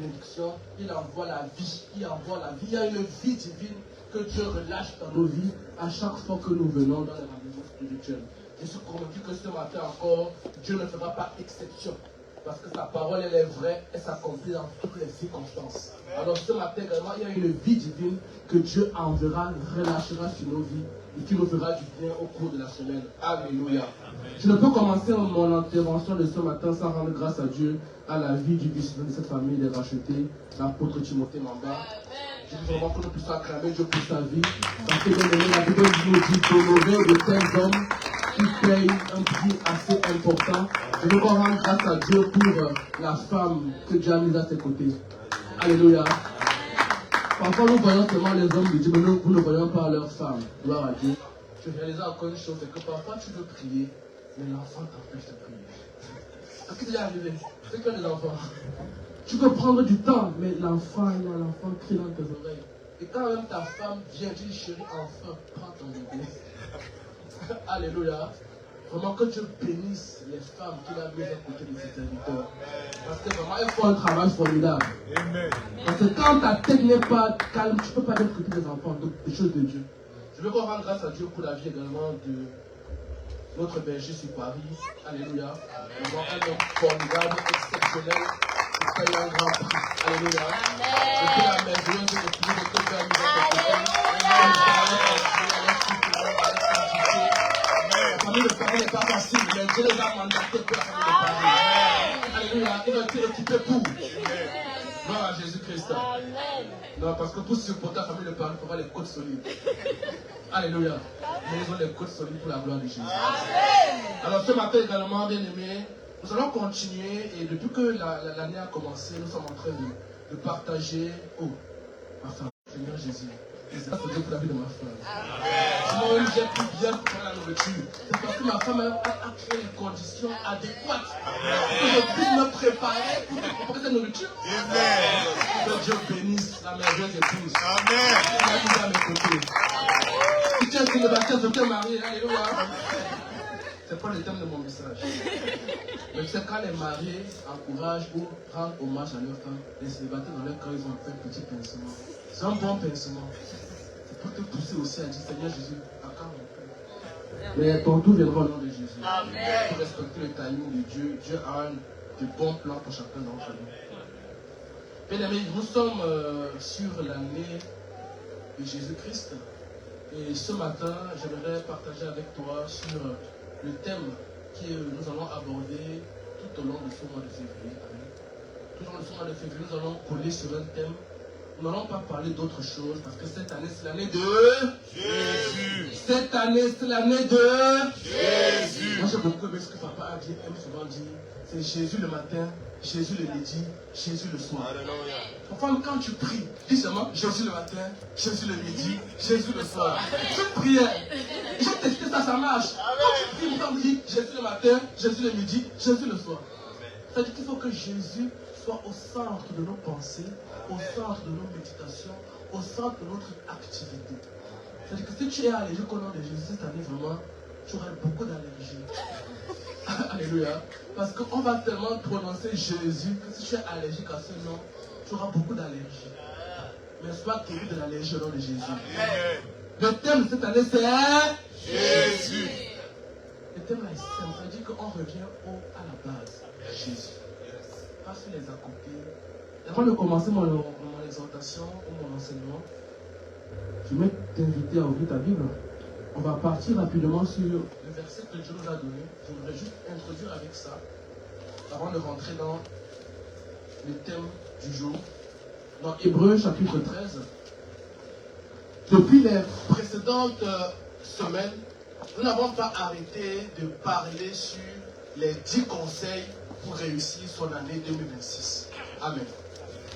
bénédiction, il envoie la vie, il envoie la vie. Il y a une vie divine que Dieu relâche dans nos vies à chaque fois que nous venons dans les rendez-vous spirituels. Je suis convaincu que ce matin encore, Dieu ne fera pas exception. Parce que sa parole, elle est vraie et s'accomplit dans toutes les circonstances. Alors ce matin également, il y a une vie divine que Dieu enverra, relâchera sur nos vies et qui nous fera du bien au cours de la semaine. Alléluia. Je ne peux commencer mon intervention de ce matin sans rendre grâce à Dieu à la vie du vice-président de cette famille des rachetés, l'apôtre Timothée Mamba. Je veux vraiment que nous puissions acclamer Dieu pour sa vie. Parce que la Bible nous dit d'honorer de tels hommes qui payent un prix assez important. Je veux qu'on rende grâce à Dieu pour la femme que Dieu a mise à ses côtés. Alléluia. Parfois nous voyons seulement les hommes de Dieu, mais nous ne voyons pas leurs femmes. Gloire à Dieu. Je réalise encore une chose, c'est que parfois tu veux prier, mais l'enfant t'empêche de prier. Est-ce que c'est déjà arrivé? C'est que les enfants. Tu peux prendre du temps, mais l'enfant crie dans tes oreilles. Et quand même ta femme vient, tu dis chérie, enfin, prends ton bébé. Alléluia. Vraiment que Dieu bénisse les femmes qu'il a mises à côté de ses serviteurs. Parce que vraiment, elles font un travail formidable. Amen. Parce que quand ta tête n'est pas calme, tu ne peux pas être côté des enfants, donc des choses de Dieu. Je veux qu'on rende grâce à Dieu pour la vie également de notre berger sur Paris. Alléluia. Vraiment un homme formidable, exceptionnel, qui paye un grand prix. Alléluia. Et que la merveilleuse de Dieu de te faire mise à côté. La famille de Paris n'est pas facile, mais Dieu les a mandatés pour la famille de Paris. Alléluia. Ils ont été équipés pour. Gloire à Jésus-Christ. Non, parce que pour supporter la famille de Paris, il faut avoir les côtes solides. Alléluia. Mais ils ont les côtes solides pour la gloire de Jésus. Alors ce matin également, bien aimé, nous allons continuer et depuis que l'année a commencé, nous sommes en train de partager. Oh, ma femme, Seigneur Jésus. Ça c'est pour la vie de ma femme. Sinon, j'ai pu bien préparer la nourriture. C'est parce que ma femme a créé les conditions adéquates pour que je puisse me préparer pour préparer cette nourriture. Que Dieu bénisse la merveilleuse épouse. Amen. Il a mis à mes côtés. Si tu es célibataire, je t'ai marié. Alléluia. C'est pas le thème de mon message. Mais c'est quand les mariés encouragent ou rendent hommage à leur femme, les célibataires dans leur cœur, ils ont fait un petit pincement. C'est un bon pincement. C'est pour te pousser aussi à dire Seigneur Jésus, accorde mon cœur. Mais ton tout viendra au nom de Jésus. Amen. Pour respecter le timing de Dieu, Dieu a de bons plans pour chacun d'entre nous. Bien amis, nous sommes sur l'année de Jésus-Christ. Et ce matin, j'aimerais partager avec toi sur le thème que nous allons aborder tout au long de ce mois de février. Tout au long de ce mois de février, nous allons coller sur un thème. Nous n'allons pas parler d'autre chose parce que cette année, c'est l'année de Jésus. Cette année, c'est l'année de Jésus. Moi, j'ai beaucoup aimé ce que papa aime souvent dire. C'est Jésus le matin, Jésus le midi, Jésus le soir. Enfin, quand tu pries, dis seulement Jésus le matin, Jésus le midi, Jésus le soir. Cette prière, j'ai testé ça, ça marche. Quand tu pries, on dit Jésus le matin, Jésus le midi, Jésus le soir. C'est-à-dire qu'il faut que Jésus soit au centre de nos pensées, au centre de nos méditations, au centre de notre activité. C'est-à-dire que si tu es allergique au nom de Jésus cette année, vraiment, tu auras beaucoup d'allergies. Alléluia. Parce qu'on va tellement prononcer Jésus que si tu es allergique à ce nom, tu auras beaucoup d'allergies. Mais sois guéri de l'allergie au nom de Jésus. Le thème de cette année, c'est Jésus. Le thème là est simple. Ça veut dire qu'on revient à la base. Jésus. Pas sur les à côté. Avant de commencer mon exhortation ou mon enseignement, je vais t'inviter à ouvrir ta Bible. On va partir rapidement sur le verset que Dieu nous a donné. Je voudrais juste introduire avec ça, avant de rentrer dans le thème du jour. Dans Hébreux chapitre 13. Depuis les précédentes semaines, nous n'avons pas arrêté de parler sur les 10 conseils pour réussir son année 2026. Amen.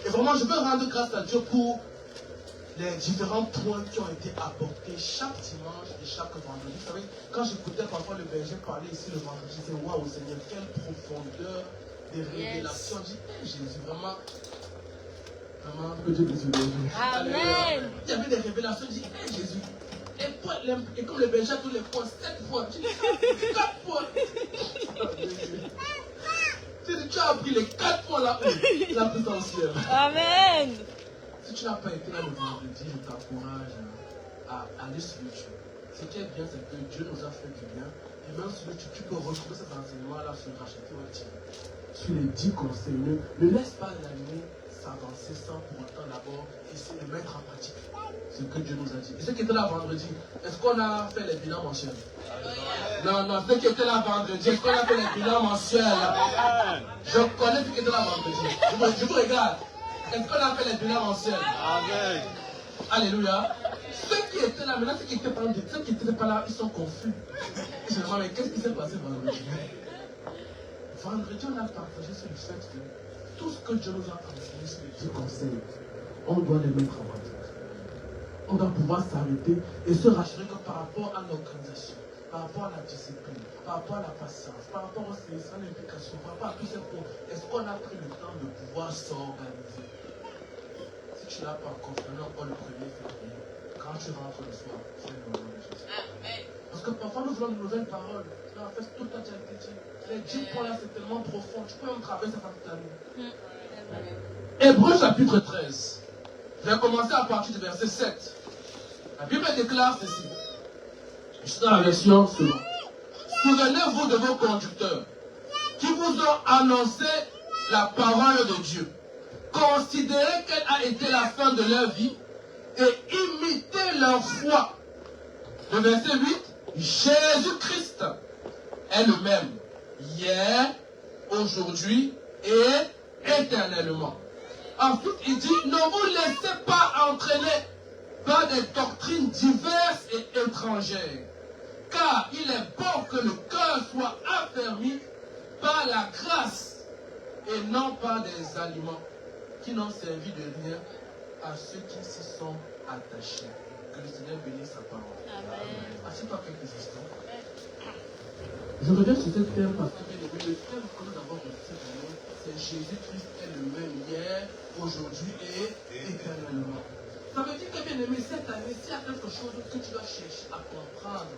Et vraiment, je veux rendre grâce à Dieu pour les différents points qui ont été apportés chaque dimanche et chaque vendredi. Vous savez, quand j'écoutais parfois le berger parler ici le vendredi, je disais, waouh Seigneur, quelle profondeur de révélation. Je dis, Jésus, vraiment, que Dieu bénisse le berger. Amen. Il y avait des révélations, je dis, Jésus. Et comme le berger a tous les points, 7 points, je dis, 4 points. Tu as appris les 4 points là-haut. La potentielle. Amen. Si tu n'as pas été là le vendredi, je t'encourage à aller sur YouTube. Ce qui est bien, c'est que Dieu nous a fait du bien. Et même sur YouTube, tu peux retrouver cet enseignement-là sur Racheter Web TV. Sur les 10 conseils. Ne laisse pas l'année s'avancer sans pour autant d'abord essayer de mettre en pratique ce que Dieu nous a dit. Et ceux qui étaient là vendredi, est-ce qu'on a fait les bilans mensuels? Non, ceux qui étaient là vendredi, est-ce qu'on a fait les bilans mensuels? Je connais ceux qui étaient là vendredi. Je vous regarde. Est-ce qu'on a fait les bilans mensuels? Amen. Alléluia. Ceux qui étaient là, maintenant, ceux qui n'étaient pas là, ils sont confus. Ils se demandent, mais qu'est-ce qui s'est passé vendredi? Vendredi, on a partagé sur le fait que tout ce que Dieu nous a enseigné sur les 10 conseils, on doit les mettre en pratique. On doit pouvoir s'arrêter et se rassurer que par rapport à l'organisation, par rapport à la discipline, par rapport à la patience, par rapport au service, à l'implication, par rapport à tous ces points, est-ce qu'on a pris le temps de pouvoir s'organiser? Si tu n'as pas encore fait encore le 1er février, quand tu rentres le soir, fais le nom de Jésus. Parce que parfois nous voulons de nouvelles paroles. En fait, tout a déjà été dit. Les 10 points là, c'est tellement profond. Tu peux même traverser ça toute ta vie. Hébreux chapitre 13. Je vais commencer à partir du verset 7. La Bible déclare ceci. Je suis dans la version suivante. Souvenez-vous de vos conducteurs qui vous ont annoncé la parole de Dieu. Considérez quelle a été la fin de leur vie et imitez leur foi. Le verset 8. Jésus-Christ est le même hier, aujourd'hui et éternellement. Ensuite, il dit, ne vous laissez pas entraîner par des doctrines diverses et étrangères, car il est bon que le cœur soit affermi par la grâce et non par des aliments qui n'ont servi de rien à ceux qui s'y sont attachés. Que le Seigneur bénisse sa parole. Assieds-toi quelques instants. Je reviens sur ce thème parce que le thème que nous avons reçu, c'est Jésus-Christ est le même hier, aujourd'hui et éternellement. Ça veut dire que, bien aimé, cette année, s'il y a quelque chose que tu dois chercher à comprendre,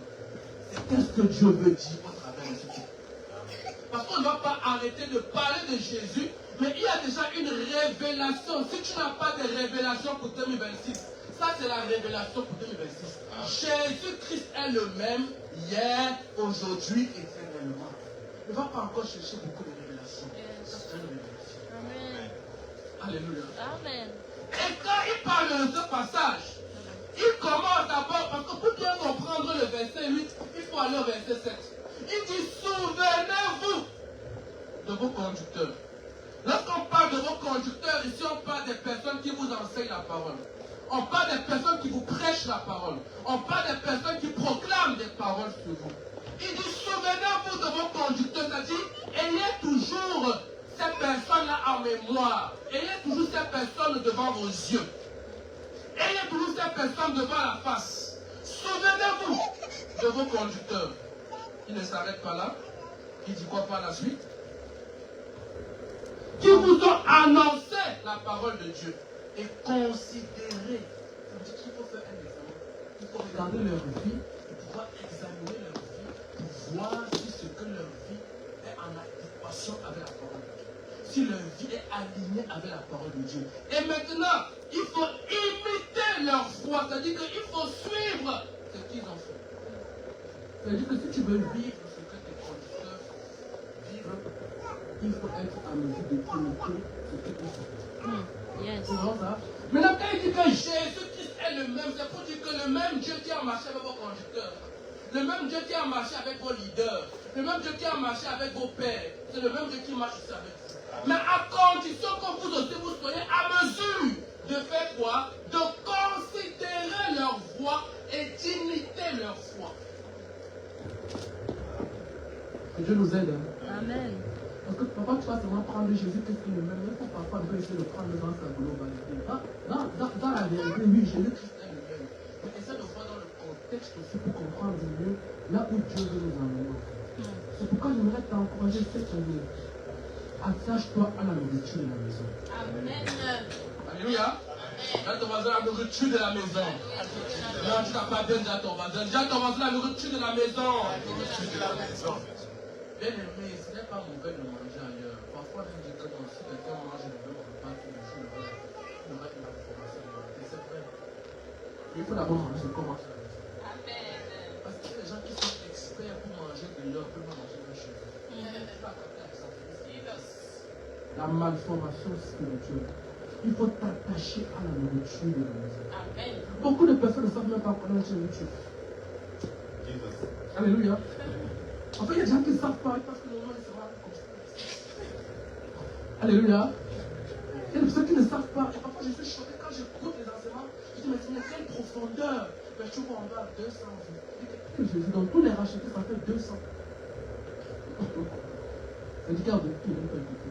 c'est qu'est-ce que Dieu veut dire au travers de ce thème. Parce qu'on ne doit pas arrêter de parler de Jésus, mais il y a déjà une révélation. Si tu n'as pas de révélation pour 2026, ça c'est la révélation pour 2026. Jésus-Christ est le même hier, aujourd'hui et éternellement. Ne va pas encore chercher beaucoup de révélations. Ça c'est une révélation. Amen. Alléluia. Amen. Et quand il parle de ce passage, il commence d'abord, parce que pour bien comprendre le verset 8, il faut aller au verset 7. Il dit, souvenez-vous de vos conducteurs. Lorsqu'on parle de vos conducteurs, ici on parle des personnes qui vous enseignent la parole. On parle des personnes qui vous prêchent la parole. On parle des personnes qui proclament des paroles sur vous. Il dit, souvenez-vous de vos conducteurs, c'est-à-dire, ayez toujours ces personnes-là en mémoire. Ayez toujours ces personnes devant vos yeux. Ayez toujours ces personnes devant la face. Souvenez-vous de vos conducteurs. Il ne s'arrête pas là. Il dit quoi par la suite? Qui vous ont annoncé la parole de Dieu. Et considérer. Ça veut dire qu'il faut faire un examen. Il faut regarder leur vie et pouvoir examiner leur vie pour voir si ce que leur vie est en adéquation avec la parole de Dieu. Si leur vie est alignée avec la parole de Dieu. Et maintenant, il faut imiter leur foi. C'est-à-dire qu'il faut suivre ce qu'ils ont fait. C'est-à-dire que si tu veux vivre ce que tes conducteurs vivent, il faut être en mesure de imiter ce que ils font. Yes. Maintenant, quand il dit que Jésus-Christ est le même, c'est pour dire que le même Dieu qui a marché avec vos conducteurs, le même Dieu qui a marché avec vos leaders, le même Dieu qui a marché avec vos pères, c'est le même Dieu qui marche aussi avec vous. Mais à condition que vous aussi vous soyez à mesure de faire quoi? De considérer leur voix et d'imiter leur foi. Que Dieu nous aide. Amen. Parce que parfois tu vas seulement prendre Jésus Christ le même, il faut parfois un peu essayer de prendre dans sa globalité. Dans la vérité, oui, Jésus Christ est le même. Mais essaie de voir dans le contexte aussi pour comprendre mieux là où Dieu veut nous emmener. C'est pourquoi j'aimerais t'encourager cette année. Attache-toi à la nourriture de la maison. Amen. Alléluia. Là, ton voisin, la nourriture de la maison. Non, tu n'as pas bien dit à ton voisin. Dis à ton voisin, la nourriture de la maison. La nourriture de la maison. Bien aimé, ce n'est pas mauvais de manger ailleurs. Parfois, même je commence, si quelqu'un mange le même repas tous les jours, il aura une information. Et c'est vrai. Il faut d'abord manger comment ça va. Parce qu'il y a des gens qui sont experts pour manger de l'or, peuvent manger de chez eux. La malformation spirituelle. Il faut t'attacher à la nourriture de la maison. Beaucoup de personnes ne savent même pas connaître la nourriture. Alléluia. En fait, il y a des gens qui ne savent pas parce que le moment, ils se marrent comme ça. Alléluia. Il y a des personnes qui ne savent pas. Et parfois, je suis choqué quand j'écoute les enseignements. Je dis, mais c'est quelle profondeur. Mais je vois, on va à 200 vues. Jésus, dans tous les rachetés, ça fait 200. Ça dit qu'il y a beaucoup qui n'ont pas écouté.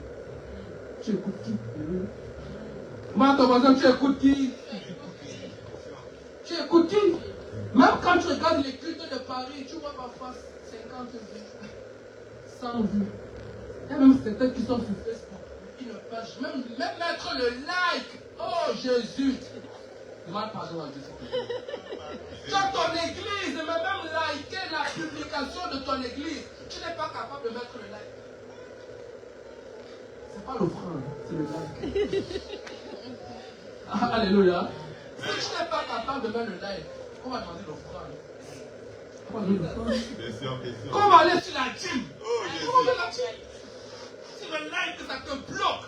Tu écoutes qui? Moi, ton voisin, tu écoutes qui? Tu écoutes qui? Même quand tu regardes les cultes de Paris, tu vois parfois 50 vues, 100 vues. Il y a même certains qui sont sur Facebook, qui ne pêchent. Même mettre le like. Oh Jésus! Demande pardon à Dieu. Dans ton église, mais même liker la publication de ton église, tu n'es pas capable de mettre le like. C'est pas l'offrande, c'est le like. Alléluia. Si tu n'es pas capable de mettre le like, on va demander l'offrande. Comment on va aller sur la gym? Comment on va la gym? Si le like, ça te bloque.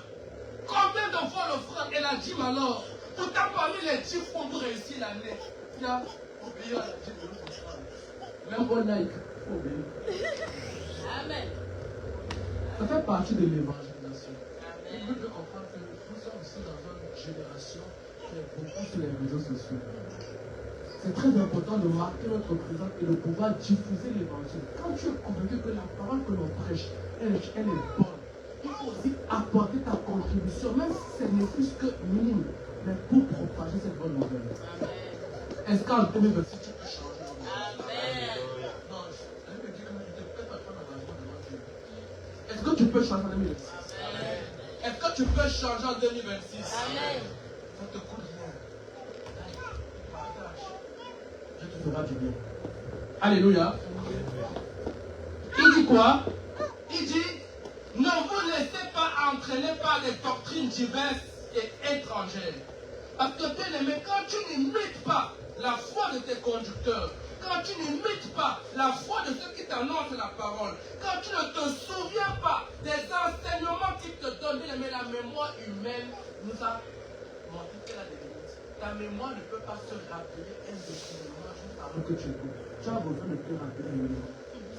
Combien de fois l'offrande et la gym alors? Pourtant, parmi les 10 fonds pour réussir l'année, il y a obéir à la gym de l'offrande. Même au like, il faut obéir. Amen. Ça fait partie de l'évangélisation. Et vous devez comprendre que nous sommes aussi dans une génération qui est beaucoup sur les réseaux sociaux. C'est très important de marquer notre présence et de pouvoir diffuser l'évangile. Quand tu es convaincu que la parole que l'on prêche, elle est bonne, il faut aussi apporter ta contribution, même si ce n'est plus que minime, mais pour propager cette bonne nouvelle. Est-ce qu'en 2026 tu peux changer? Amen. Non, elle me dit que je ne peux pas faire l'engagement devant Dieu. Est-ce que tu peux changer en 2026? Est-ce que tu peux changer en 2026? Amen. Ça te coûte rien. Partage. Dieu te fera du bien. Alléluia. Il dit quoi? Il dit, ne vous laissez pas entraîner par les doctrines diverses et étrangères. Parce que bien aimé, quand tu n'imites pas la foi de tes conducteurs, quand tu n'imites pas la foi de ceux qui t'annoncent la parole, quand tu ne te souviens pas des enseignements qu'ils te donnent, bien aimé, la mémoire humaine nous a montré qu'elle a des limites. Ta mémoire ne peut pas se rappeler indéfiniment juste avant que tu écoutes. Tu as besoin de te rappeler un moment.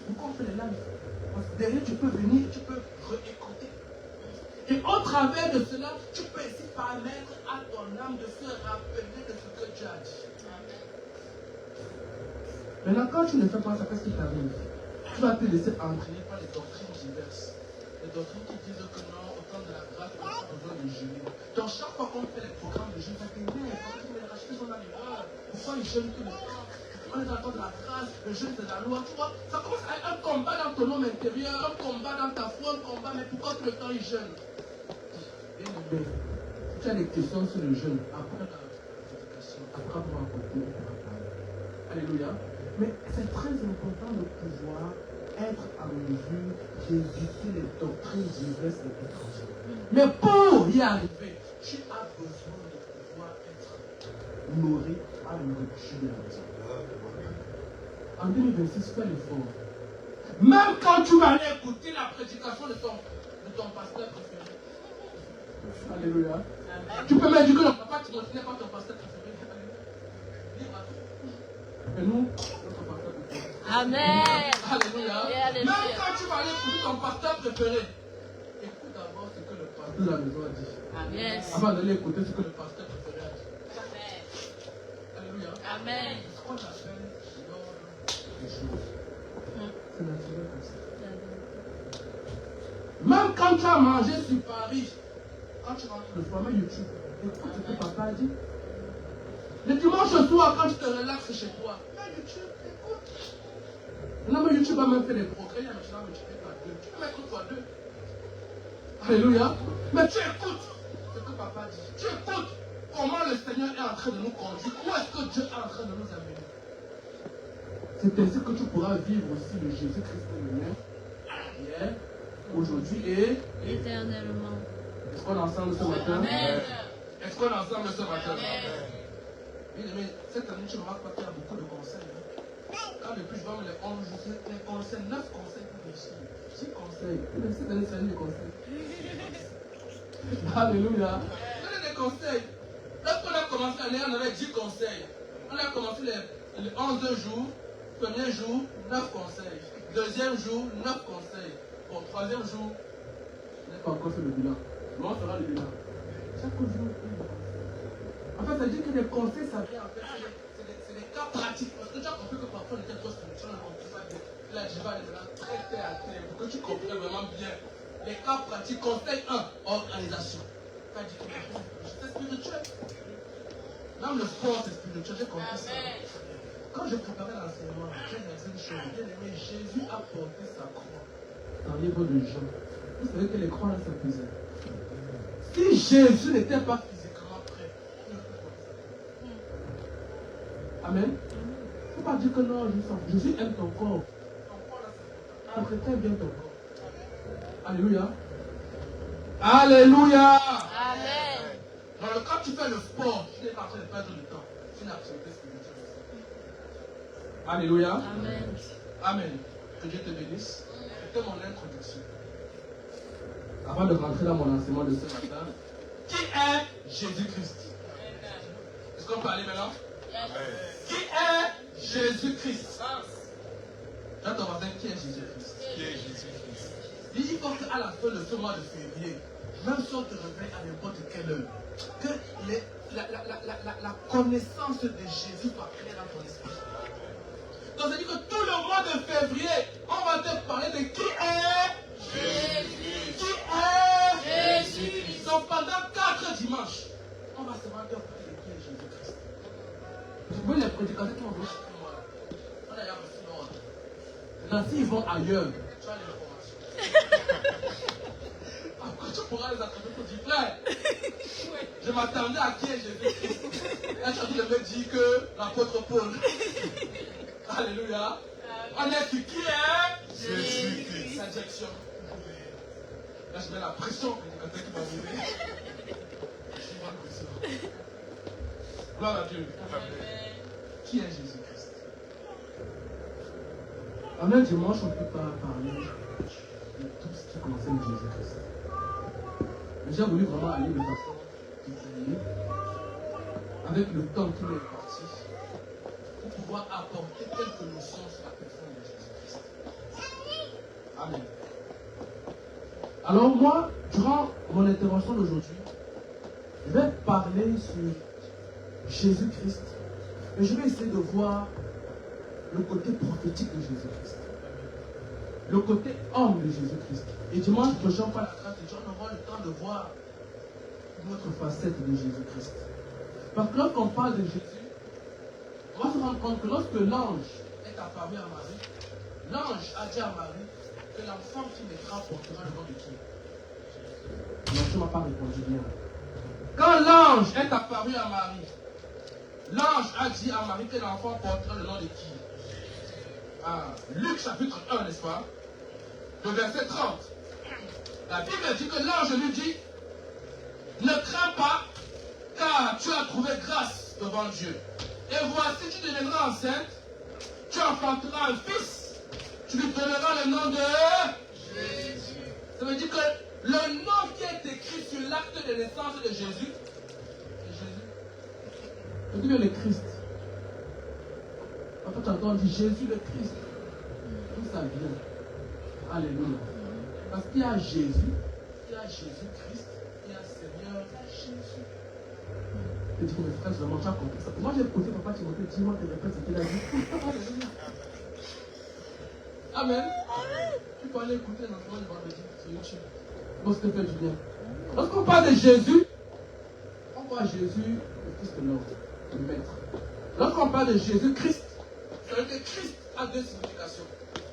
Pourquoi on fait les lives? Parce que derrière, tu peux venir, tu peux réécouter. Et au travers de cela, tu peux aussi permettre à ton âme de se rappeler de ce que Dieu a dit. Maintenant, quand tu ne fais pas ça, qu'est-ce qui t'arrive? Tu vas te laisser entraîner par les doctrines diverses. Les doctrines qui disent que non, au temps de la grâce, on a besoin de jeûner. Donc, chaque fois qu'on fait les programmes de jeûne, ça t'énerve. Parce que les rachetés sont dans l'erreur. Pourquoi ils jeûnent tout le temps? On est dans le temps de la grâce, le jeûne c'est la loi. Tu vois, ça commence à être un combat dans ton homme intérieur, un combat dans ta foi, un combat, mais pourquoi tout le temps ils jeûnent? Bien aimé, si tu as des questions sur le jeûne, après la prédication, après avoir côté, on pourra parler. Alléluia. Mais c'est très important de pouvoir être en mesure d'éviter les doctrines diverses et étrangères. Mais pour y arriver, tu as besoin de pouvoir être nourri à la nourriture de la maison. En 2026, fais l'effort. Même quand tu vas aller écouter la prédication de ton pasteur préféré. Alléluia. Amen. Tu peux même dire que le papa Timothée n'est pas ton pasteur préféré. Alléluia. Et nous, notre pasteur préféré. Amen. Alléluia. Même quand tu vas aller écouter ton pasteur préféré, écoute d'abord ce que le pasteur de la maison a dit. Amen. Avant d'aller écouter ce que le pasteur préféré a dit. Amen. Alléluia. Amen. Ce qu'on appelle l'ordre des choses. C'est naturel comme ça. Même quand tu as mangé sur Paris, quand tu rentres le soir, même YouTube, écoute ce que papa a dit. Le dimanche soir, quand tu te relaxes chez toi, mets YouTube, écoute. Maintenant, YouTube a même fait des progrès, il y a maintenant multiplié par 2. Tu peux mettre fois 2. Alléluia. Mais tu écoutes ce que papa dit. Tu écoutes comment le Seigneur est en train de nous conduire. Où est-ce que Dieu est en train de nous amener? C'est ainsi que tu pourras vivre aussi le Jésus-Christ lui-même. Hier, aujourd'hui et éternellement. Est-ce qu'on est ensemble ce matin? Amen. Est-ce qu'on est ensemble ce matin? Bien aimé, cette année, tu remarques pas qu'il y a beaucoup de conseils. Quand depuis je vois les 11 jours, les conseils, 9 conseils pour réussir. 6 conseils. Cette année, c'est des conseils. Alléluia. C'est des conseils. Lorsqu'on a commencé l'année, on avait 10 conseils. On a commencé les 11 jours. Premier jour, 9 conseils. Deuxième jour, 9 conseils. Bon, troisième jour, je n'ai pas encore fait le bilan. Mais on fera le bilan. Chaque jour, une conseil. En fait, ça dit que les conseils, ça vient en fait, c'est des cas pratiques. Parce que tu as compris que parfois, on était trop spirituel, on ne peut pas dire. Là, je vais aller maintenant très terre à terre pour que tu comprennes vraiment bien. Les cas pratiques, conseil 1, organisation. Tu as dit que c'est spirituel. Même le sport, c'est spirituel, j'ai compris ça. Quand je préparais l'enseignement, j'ai réalisé une chose. Bien aimé, Jésus a porté sa croix dans le livre de Jean. Vous savez que les croix là, ça pesait. Si Jésus n'était pas physiquement prêt, il ne peut pas porter sa croix. Amen. Il ne faut pas dire que non, Jésus aime ton corps. Ton corps là, c'est important. Entretient bien ton corps. Alléluia. Alléluia. Amen. Alors, quand tu fais le sport, tu n'es pas en train de perdre du temps. C'est une activité spirituelle. Alléluia. Amen. Amen. Que Dieu te bénisse. C'était mon introduction. Avant de rentrer dans mon enseignement de ce matin, qui est Jésus-Christ? Est-ce qu'on peut aller maintenant? Qui est Jésus-Christ? Là, ton voisin, qui est Jésus-Christ? Il faut qu'à la fin de ce mois de février, même si on te réveille à n'importe quelle heure, que la connaissance de Jésus soit claire dans ton esprit. Donc, ça dit que tout le mois de février, on va te parler de qui est Jésus. Qui est Jésus. Donc, pendant 4 dimanches, on va seulement te parler de qui est Jésus-Christ. Je veux les prédicateurs qui vont venir chez moi. On a déjà reçu l'ordre. Maintenant, s'ils vont ailleurs, tu as l'information. Après, tu pourras les attraper pour dire, frère, je m'attendais à qui est Jésus-Christ. Là, tu as dit de me dire que l'apôtre Paul. Alléluia. On est sur qui est Jésus-Christ. Sa direction. Là, je mets la pression au prédicateur qui va venir. Je vois la pression. Gloire à Dieu. Qui est Jésus-Christ? En un dimanche, on ne peut pas parler de tout ce qui concerne Jésus-Christ. Mais j'ai voulu vraiment aller de façon détaillée, avec le temps qui m'est parti, pour pouvoir apporter quelques notions sur la personne de Jésus-Christ. Amen. Alors moi, durant mon intervention d'aujourd'hui, je vais parler sur Jésus-Christ, mais je vais essayer de voir le côté prophétique de Jésus-Christ, le côté homme de Jésus-Christ. Et dimanche prochain, par la grâce de Dieu, on aura le temps de voir une autre facette de Jésus-Christ. Parce que lorsqu'on parle de Jésus, on va se rendre compte que lorsque l'ange est apparu à Marie, l'ange a dit à Marie que l'enfant qui naîtra portera le nom de qui? Non, tu ne m'as pas répondu bien. Quand l'ange est apparu à Marie, l'ange a dit à Marie que l'enfant portera le nom de qui? Ah, Luc chapitre 1, n'est-ce pas? Le verset 30. La Bible dit que l'ange lui dit, ne crains pas, car tu as trouvé grâce devant Dieu. Et voici, tu deviendras enceinte, tu enfanteras un fils, tu lui donneras le nom de Jésus. Ça veut dire que le nom qui est écrit sur l'acte de naissance de Jésus, c'est Jésus. Ça veut dire le Christ. Après, tu entends, on dit Jésus le Christ. D'où ça vient? Alléluia. Parce qu'il y a Jésus, il y a Jésus-Christ, il y a Seigneur Jésus. Je dis que mes frères, vraiment, tu as compris ça. Moi, j'ai écouté papa Timothée, dis-moi que répète ce qu'il a dit. Amen. Tu peux aller écouter l'enseignement du vendredi sur YouTube. Bon, c'était fait du bien. Lorsqu'on parle de Jésus, on voit Jésus, le Fils de l'homme, le Maître. Lorsqu'on parle de Jésus-Christ, ça veut dire que Christ a deux significations.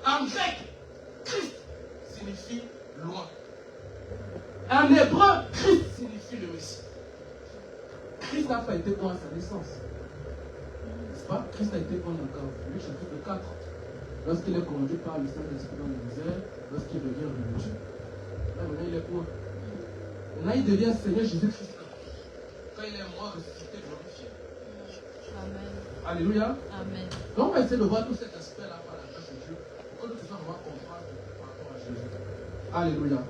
En grec, Christ signifie loin. En hébreu, Christ signifie le Messie. Christ n'a pas été bon à sa naissance. N'est-ce pas? Christ a été bon encore. Luc chapitre 4. Lorsqu'il est conduit par le Saint-Esprit dans le désert, lorsqu'il revient au Dieu. Maintenant, il est quoi? Maintenant, il devient Seigneur Jésus-Christ. Quand il est mort, ressuscité, glorifié. Amen. Alléluia. Amen. Donc, on va essayer de voir tout cet aspect-là par la grâce de Dieu. Pour que nous puissions vraiment comprendre par rapport à Jésus. Alléluia.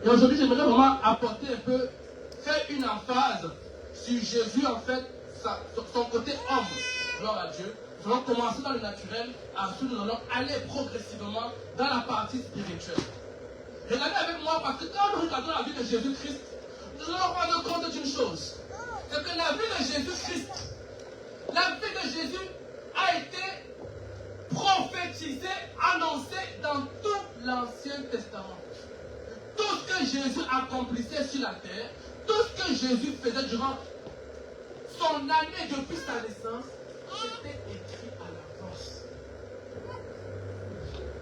Et aujourd'hui, j'aimerais vraiment apporter un peu, faire une emphase sur Jésus, en fait, son côté homme. Gloire à Dieu. Nous allons commencer dans le naturel, ensuite nous allons aller progressivement dans la partie spirituelle. Regardez avec moi, parce que quand nous regardons la vie de Jésus-Christ, nous allons rendre compte d'une chose. C'est que la vie de Jésus-Christ, la vie de Jésus a été prophétisée, annoncée dans tout l'Ancien Testament. Tout ce que Jésus accomplissait sur la terre, tout ce que Jésus faisait durant son année depuis sa naissance, c'était écrit à l'avance.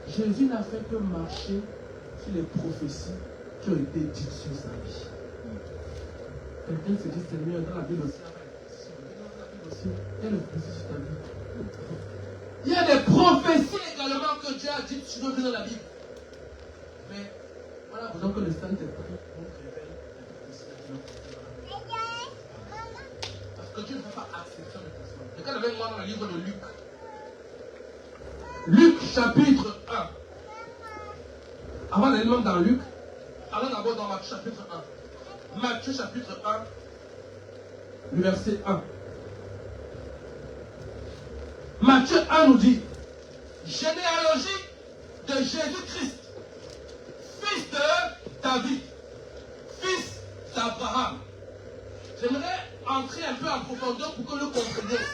Jésus n'a fait que marcher sur les prophéties qui ont été dites sur sa vie. Quelqu'un se dit, Seigneur, dans la Bible aussi, il y a le prophétie sur ta vie. Il y a des prophéties également que Dieu a dites sur nos vies dans la Bible. Mais voilà, besoin que le Saint-Esprit nous révèle les prophéties. Parce que Dieu ne fait pas accepter de personnes. Regardez avec moi dans le livre de Luc. Luc chapitre 1. Avant d'aller même dans Luc, allons d'abord dans Matthieu chapitre 1. Matthieu chapitre 1, le verset 1. Matthieu 1 nous dit, généalogie de Jésus-Christ, fils de David, fils d'Abraham. J'aimerais entrer un peu en profondeur pour que nous comprenions.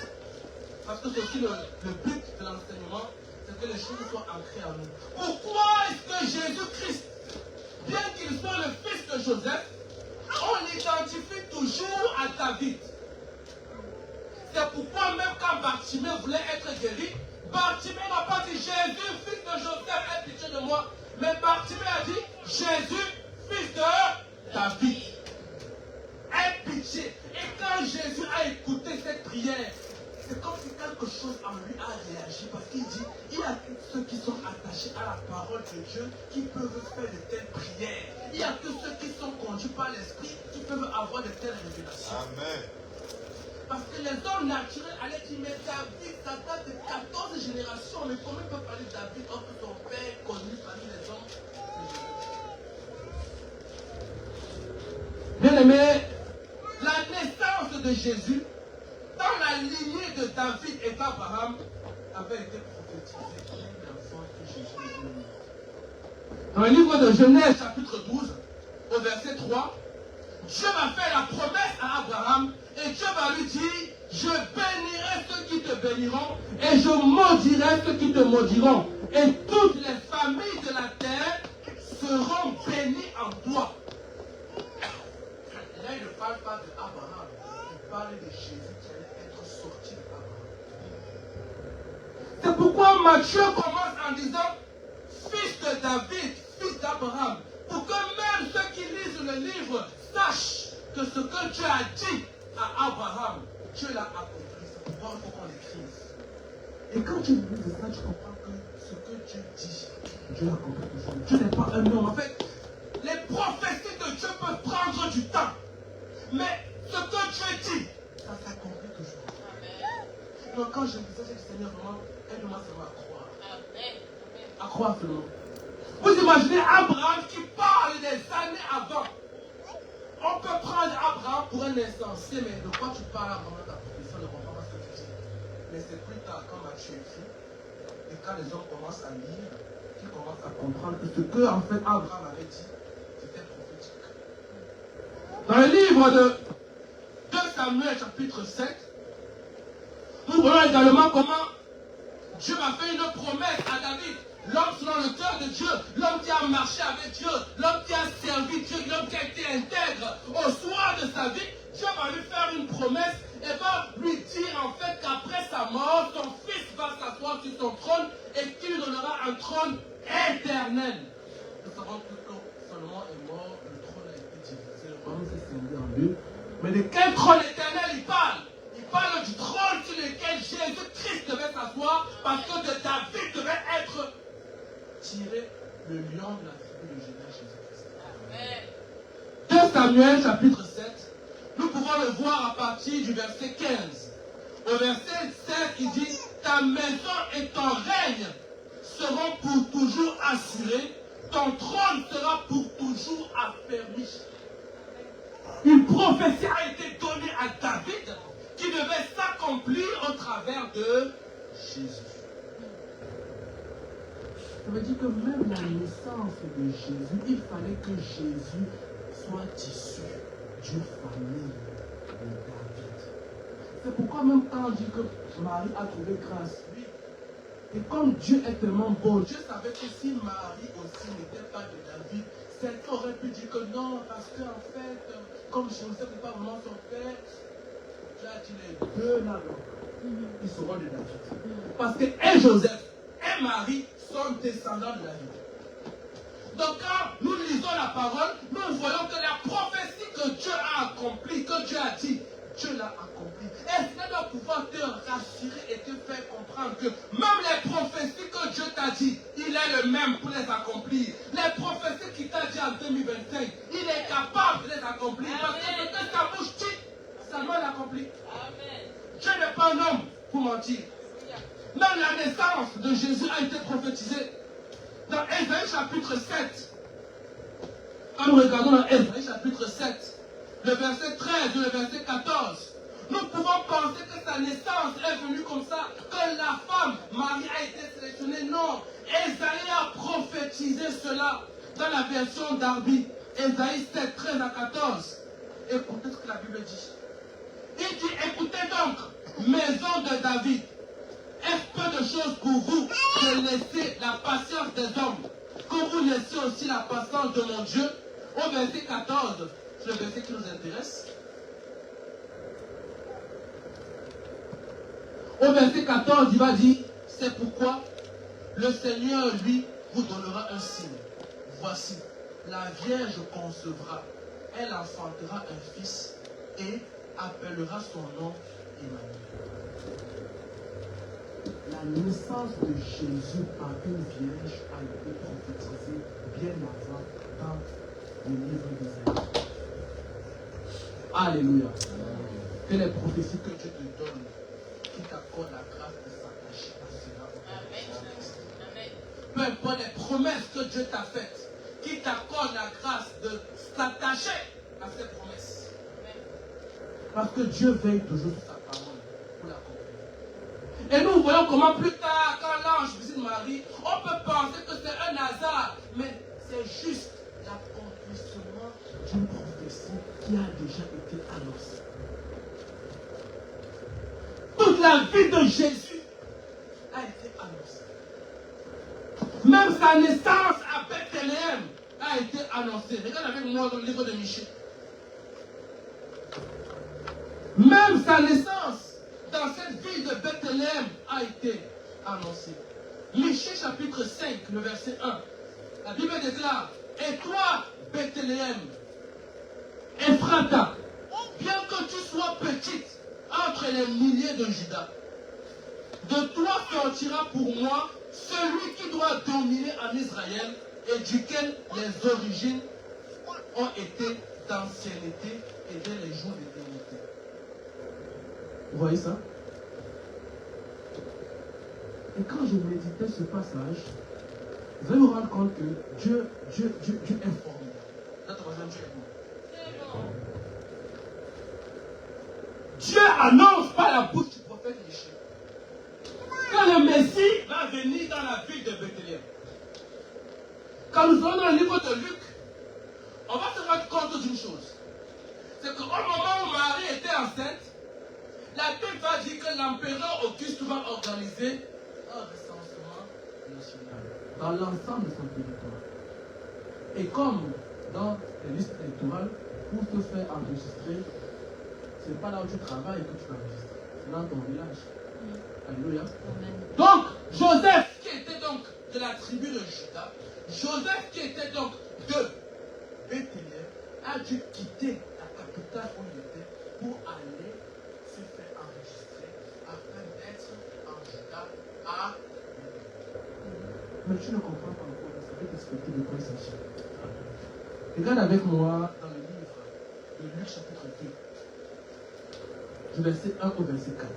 Parce que c'est aussi le but de l'enseignement, c'est que les choses soient ancrées en nous. Pourquoi est-ce que Jésus-Christ, bien qu'il soit le fils de Joseph, on l'identifie toujours à David? C'est pourquoi même quand Bartimée voulait être guéri, Bartimée n'a pas dit Jésus, fils de Joseph, aie pitié de moi. Mais Bartimée a dit Jésus, fils de David, aie pitié. Et quand Jésus a écouté cette prière, c'est comme si quelque chose en lui a réagi. Parce qu'il dit, il y a que ceux qui sont attachés à la parole de Dieu qui peuvent faire de telles prières. Il n'y a que ceux qui sont conduits par l'Esprit qui peuvent avoir de telles révélations. Amen. Parce que les hommes naturels allaient dire, mais David, ça date de 14 générations. Mais comment il peut parler de David alors que son père est connu parmi les hommes? Bien aimé, la naissance de Jésus dans la lignée de David et d'Abraham avait été prophétisée comme l'enfant que Jésus est venu. Dans le livre de Genèse chapitre 12, au verset 3, Dieu va faire la promesse à Abraham et Dieu va lui dire, je bénirai ceux qui te béniront et je maudirai ceux qui te maudiront. Et toutes les familles de la terre seront bénies en toi. Là, il ne parle pas d'Abraham, il parle de Jésus qui allait être sorti d'Abraham. C'est pourquoi Matthieu commence en disant, fils de David, fils d'Abraham, pour que même ceux qui lisent le livre sachent que ce que Dieu a dit à Abraham, Dieu l'a accompli. C'est pourquoi il faut qu'on l'écrive. Et quand tu lis ça, tu comprends que ce que Dieu dit, Dieu l'a accompli toujours. Dieu n'est pas un homme. En fait, les prophéties de Dieu peuvent prendre du temps. Mais ce que Dieu dit, ça s'accomplit toujours. Amen. Donc quand je dis ça, j'ai dit, Seigneur, vraiment, aide-moi seulement à croire. Amen. À croire seulement. Vous imaginez Abraham qui parle des années avant. On peut prendre Abraham pour un insensé, mais de quoi tu parles avant ta profession, ne comprend pas ce que tu dis. Mais c'est plus tard, quand Matthieu écrit, et quand les hommes commencent à lire, qu'ils commencent à comprendre que ce que en fait Abraham avait dit, c'était prophétique. Dans le livre de 2 Samuel chapitre 7, nous voyons également comment Dieu a fait une promesse à David. L'homme selon le cœur de Dieu, l'homme qui a marché avec Dieu, l'homme qui a servi Dieu, l'homme qui a été intègre au soir de sa vie, Dieu va lui faire une promesse et va lui dire en fait qu'après sa mort, son fils va s'asseoir sur son trône et qu'il lui donnera un trône éternel. Nous savons que quand Salomon est mort, le trône a été divisé, le royaume s'est scindé en deux. Mais de quel trône éternel il parle? Il parle du trône sur lequel Jésus-Christ devait s'asseoir parce que de David devait être tiré le lion de la tribu de Juda, Jésus-Christ. Samuel chapitre 7, nous pouvons le voir à partir du verset 15. Au verset 7, il dit, ta maison et ton règne seront pour toujours assurés, ton trône sera pour toujours affermi. Une prophétie a été donnée à David qui devait s'accomplir au travers de Jésus. Ça veut dire que même la naissance de Jésus, il fallait que Jésus soit issu d'une famille de David. C'est pourquoi même quand on dit que Marie a trouvé grâce, oui. Et comme Dieu est tellement bon, Dieu savait que si Marie aussi n'était pas de David, certains auraient pu dire que non, parce qu'en fait, comme Joseph n'est pas vraiment son père, Dieu a dit les deux là, ils seront de David. Parce que et Joseph et Marie sont descendants de David. Donc quand nous lisons la parole, nous voyons que la prophétie que Dieu a accomplie, que Dieu a dit, Dieu l'a accomplie. Et cela doit pouvoir te rassurer et te faire comprendre que même les prophéties que Dieu t'a dit, il est le même pour les accomplir. Les prophéties qu'il t'a dit en 2025, il est capable de les accomplir. Parce que peut-être sa bouche dit, seulement l'accomplit. Dieu n'est pas un homme pour mentir. Même la naissance de Jésus a été prophétisée. Dans Ésaïe chapitre 7, quand nous regardons dans Ésaïe chapitre 7, le verset 13 et le verset 14, nous pouvons penser que sa naissance est venue comme ça, que la femme, Marie, a été sélectionnée. Non, Ésaïe a prophétisé cela dans la version d'Arby. Ésaïe 7, 13 à 14. Écoutez ce que la Bible dit. Il dit, écoutez donc, maison de David, est-ce peu de choses pour vous de laisser la patience des hommes, que vous laissez aussi la patience de mon Dieu? Au verset 14, c'est le verset qui nous intéresse. Au verset 14, il va dire, c'est pourquoi le Seigneur, lui, vous donnera un signe. Voici, la Vierge concevra, elle enfantera un fils et appellera son nom Emmanuel. La naissance de Jésus par une vierge a été prophétisée bien avant dans le livre d'Isaïe. Alléluia. Que les prophéties que Dieu te donne, qui t'accorde la grâce de s'attacher à cela. Amen. Peu importe les promesses que Dieu t'a faites, qui t'accorde la grâce de s'attacher à ces promesses. Amen. Parce que Dieu veille toujours sur sa parole pour l'accomplir. Et nous voyons comment plus tard, quand l'ange visite Marie, on peut penser que c'est un hasard, mais c'est juste l'accomplissement d'une prophétie qui a déjà été annoncée. Toute la vie de Jésus a été annoncée. Même sa naissance à Bethléem a été annoncée. Regarde avec moi dans le livre de Michée. Même sa naissance dans cette ville de Bethléem a été annoncée. Michée chapitre 5, le verset 1. La Bible déclare, et toi, Bethléem, Ephrata, bien que tu sois petite entre les milliers de Juda, de toi sortira pour moi celui qui doit dominer en Israël et duquel les origines ont été d'ancienneté et dès les jours d'éternité. Vous voyez ça? Et quand je méditais ce passage, vous allez vous rendre compte que Dieu est formidable. Notre voisin, Dieu est bon. Dieu annonce par la bouche du prophète Michée que le Messie va venir dans la ville de Bethléem. Quand nous allons dans le livre de Luc, on va se rendre compte d'une chose. C'est qu'au moment où Marie était enceinte, la Bible va dire que l'empereur Auguste va organiser un recensement national dans l'ensemble de son territoire. Et comme dans les listes électorales, pour te faire enregistrer, ce n'est pas là où tu travailles que tu t'enregistres, c'est dans ton village. Alléluia. Donc, Joseph, qui était donc de la tribu de Juda, Joseph, qui était donc de Bethléem, a dû quitter la capitale où il était pour aller se faire enregistrer afin d'être en Juda à Bethléem. Mais tu ne comprends pas encore, ça va t'expliquer de quoi il s'agit. Regarde avec moi dans le livre Luc chapitre 2. Du verset 1 au verset 4.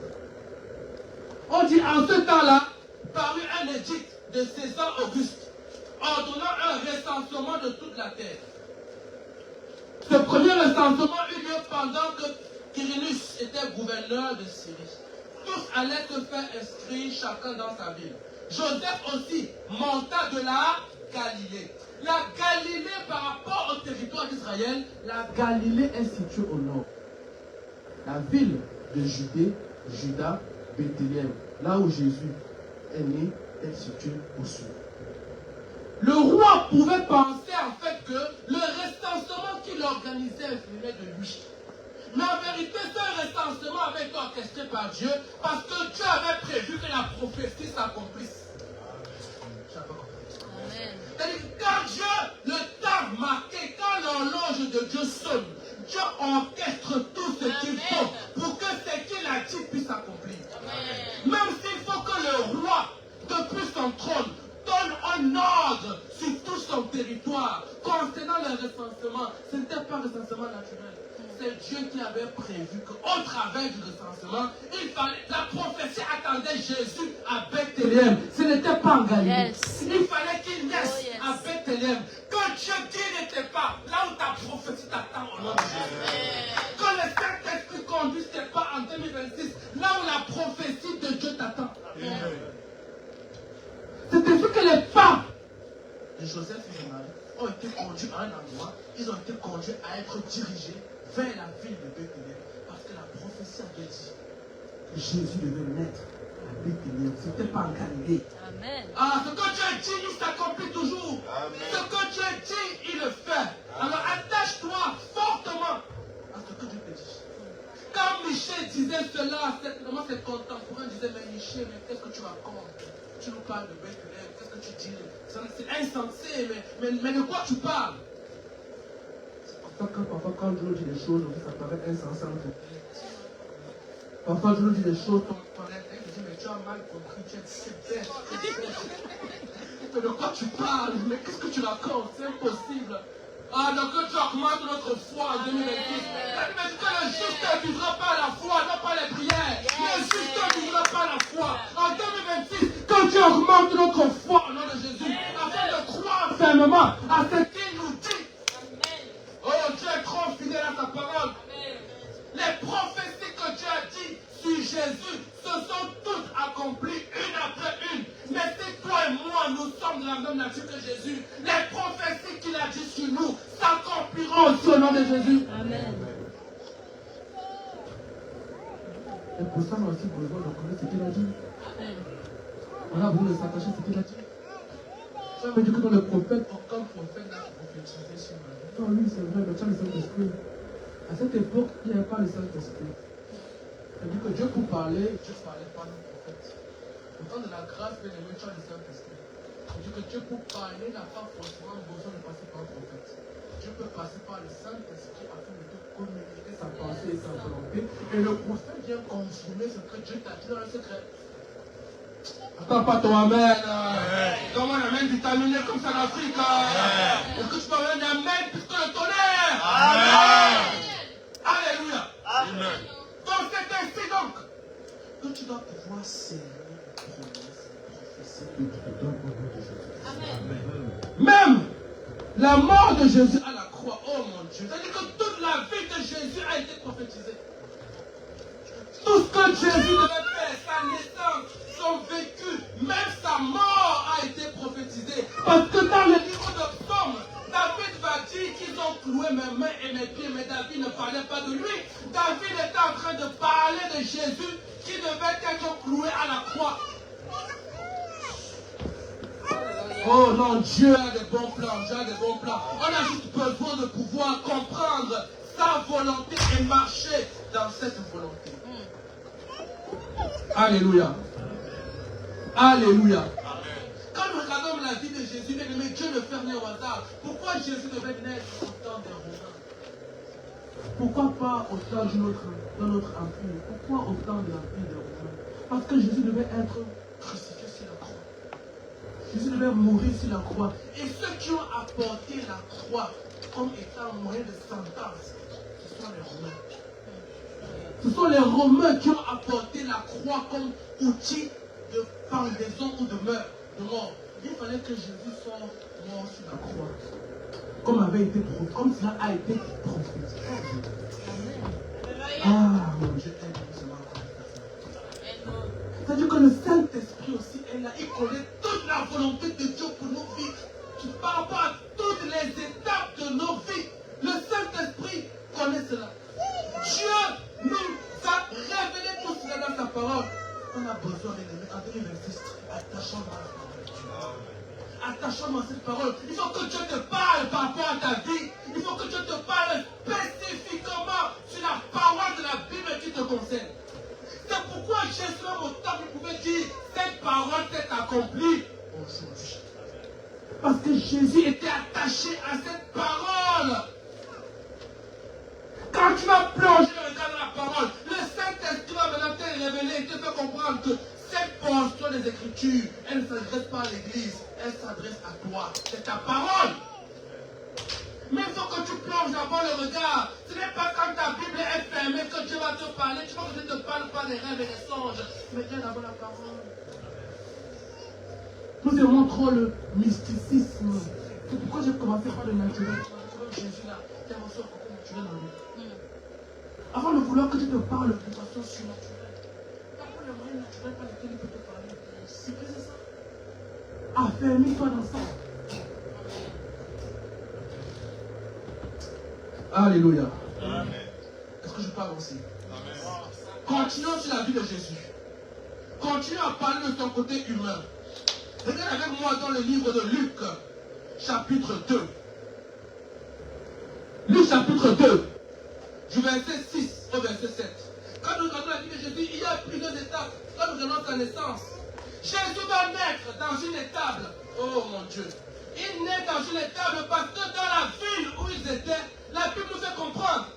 On dit en ce temps-là, parut un édit de César Auguste, ordonnant un recensement de toute la terre. Ce premier recensement eut lieu pendant que Quirinus était gouverneur de Syrie. Tous allaient se faire inscrire chacun dans sa ville. Joseph aussi monta de la Galilée. La Galilée par rapport au territoire d'Israël, la Galilée est située au nord. La ville de Judée, Juda, Bethléem, là où Jésus est né, est située au sud. Le roi pouvait penser en fait que le recensement qu'il organisait venait de lui. Mais en vérité, ce recensement avait été orchestré par Dieu parce que Dieu avait prévu que la prophétie s'accomplisse. C'est-à-dire que quand Dieu, le temps marqué, quand l'horloge de Dieu sonne, Dieu orchestre tout ce qu'il faut pour que ce qu'il a dit puisse s'accomplir. Même s'il faut que le roi, depuis son trône, donne un ordre sur tout son territoire concernant le recensement, ce n'était pas un recensement naturel. C'est Dieu qui avait prévu qu'au travers du recensement, la prophétie attendait Jésus à Bethléem. Ce n'était pas en Galilée. Il fallait qu'il naisse à Bethléem. Que Dieu dit n'était pas là où ta prophétie t'attend au nom de Jésus. Que le Saint-Esprit conduise tes pas en 2026, là où la prophétie de Dieu t'attend. C'est ainsi que les pas de Joseph et de Marie ont été conduits à un endroit, ils ont été conduits à être dirigés vers la ville de Bethléem, parce que la prophétie avait dit que Jésus devait naître à Bethléem. Ce n'était pas en Galilée. Amen. Ah, ce que Dieu dit, il s'accomplit toujours. Amen. Ce que Dieu dit, il le fait. Alors attache-toi fortement à ce que Dieu te dit. Quand Michel disait cela, certainement ses contemporains disaient, mais Michel, mais qu'est-ce que tu racontes? Tu nous parles de Bethléem, qu'est-ce que tu dis? C'est insensé, mais de quoi tu parles? Parfois, quand Dieu nous dit des choses, ça paraît insensé. Parfois, Dieu nous dit des choses, ton intellect dit, mais tu as mal compris, tu es bête. Mais de quoi tu parles? Mais qu'est-ce que tu racontes? C'est impossible. Ah, donc que tu augmentes notre foi en 2026. Mais que le juste ne vivra pas la foi, non pas les prières. Le juste ne vivra pas la foi. En 2026, quand tu augmentes notre foi au nom de Jésus, afin de croire fermement à ce qu'il nous dit. Oh, Dieu est trop fidèle à sa parole. Les prophéties que Dieu a dit sur Jésus se sont toutes accomplies une après une. Mais si toi et moi, nous sommes de la même nature que Jésus, les prophéties qu'il a dit sur nous s'accompliront aussi au nom de Jésus. Amen. Et pour ça, on a aussi besoin de connaître ce qu'il a dit. On a besoin de s'attacher à ce qu'il a dit. Ça veut dire que dans le prophète, aucun prophète n'a prophétisé sur ma vie. Non, oui, c'est vrai, mais tu as le Saint-Esprit. À cette époque, il n'y avait pas le Saint-Esprit. C'est-à-dire que Dieu pour parler, Dieu ne parlait pas nos prophètes. Au temps de la grâce, bien aimé, tu as le Saint-Esprit. C'est-à-dire que Dieu pour parler n'a pas forcément besoin de passer par un prophète. Dieu peut passer par le Saint-Esprit afin de te communiquer sa pensée et sa volonté. Et le prophète vient confirmer ce que Dieu t'a dit dans le secret. Attends pas ton amen. Comment un amen vitaminé comme ça en Afrique? Est-ce que tu peux avoir un amen puisque le tonnerre? Amen. Alléluia. Amen. Donc c'est ainsi donc que tu dois pouvoir serrer les promesses, les prophéties que Dieu te donne au nom de Jésus. Amen. Même la mort de Jésus à la croix, oh mon Dieu, c'est-à-dire que toute la vie de Jésus a été prophétisée. Tout ce que Jésus devait faire, sa naissance, son vécu, même sa mort a été prophétisée. Parce que dans le livre de Psaume, David va dire qu'ils ont cloué mes mains et mes pieds, mais David ne parlait pas de lui. David était en train de parler de Jésus qui devait être cloué à la croix. Oh non, Dieu a de bons plans, Dieu a de bons plans. On a juste besoin de pouvoir comprendre sa volonté et marcher dans cette volonté. Alléluia. Alléluia. Quand nous regardons la vie de Jésus, mais Dieu ne fait rien au hasard. Pourquoi Jésus devait naître au temps des Romains? Pourquoi pas au temps de notre empire? Pourquoi au temps de l'empire des Romains? Parce que Jésus devait être crucifié sur la croix. Jésus devait mourir sur la croix. Et ceux qui ont apporté la croix comme étant un moyen de sentence, ce sont les Romains. Ce sont les Romains qui ont apporté la croix comme outil de pendaison ou de mort. Il fallait que Jésus soit mort sur la croix. Comme cela a été prophétisé. Ah, mon Dieu, aide-moi. C'est-à-dire que le Saint-Esprit aussi est là. Il connaît toute la volonté de Dieu pour nos vies. Par rapport à toutes les étapes de nos vies. Le Saint-Esprit connaît cela. Dieu nous a révélé tout cela dans sa parole. On a besoin d'aimer. En 2026, attachons-nous à la parole de Dieu. Attachons-nous à cette parole. Il faut que Dieu te parle par rapport à ta vie. Il faut que Dieu te parle spécifiquement sur la parole de la Bible qui te concerne. C'est pourquoi Jésus, au temps, il pouvait dire cette parole s'est accomplie aujourd'hui. Parce que Jésus était attaché à cette parole. Quand tu vas plonger le regard dans la parole, le Saint-Esprit va maintenant te révéler et te faire comprendre que cette portion des Écritures, elle ne s'adresse pas à l'Église, elle s'adresse à toi. C'est ta parole. Mais il faut que tu plonges d'abord le regard. Ce n'est pas quand ta Bible est fermée que Dieu va te parler. Tu vois que Dieu ne te parle pas des rêves et des songes. Mais regarde d'abord la parole. Nous aimons trop le mysticisme. C'est pourquoi j'ai commencé par le naturel. Jésus là, il y a reçu un côté naturel dans lui. Avant de vouloir que Dieu te parle de façon surnaturelle. D'abord le moyen naturel par lequel il peut te parler. C'est ça. Affermis-toi dans ça. Alléluia. Amen. Est-ce que je peux avancer? Amen. Continuons sur la vie de Jésus. Continuons à parler de son côté humain. Regarde avec moi dans le livre de Luc, chapitre 2. Luc, chapitre 2, du verset 6 au verset 7. Quand nous regardons la vie de Jésus, il y a plusieurs étapes. Quand nous regardons sa naissance, Jésus va naître dans une étable. Oh mon Dieu. Il naît dans une étable parce que dans la ville où ils étaient, la Bible nous fait comprendre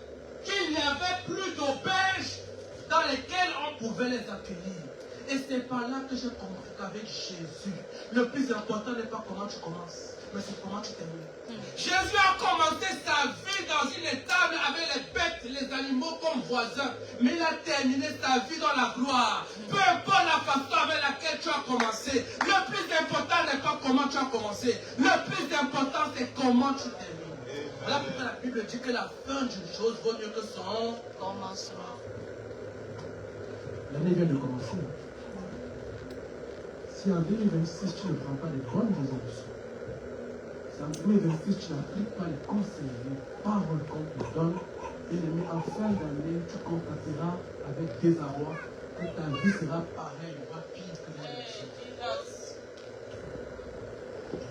qu'il n'y avait plus d'auberges dans lesquelles on pouvait les accueillir. Et c'est par là que j'ai compris qu'avec Jésus, le plus important n'est pas comment tu commences, mais c'est comment tu termines. Jésus a commencé sa vie dans une étable avec les bêtes, les animaux comme voisins, mais il a terminé sa vie dans la gloire. Peu importe la façon avec laquelle tu as commencé, le plus important n'est pas comment tu as commencé, le plus important c'est comment tu termines. Voilà pourquoi la Bible dit que la fin d'une chose vaut mieux que son commencement. L'année vient de commencer. Si en 2026 tu ne prends pas les bonnes résolutions, si en 2026 tu n'appliques pas les conseils, les paroles qu'on te donne, et en fin d'année tu constateras avec désarroi que ta vie sera pareille, voire pire que l'année.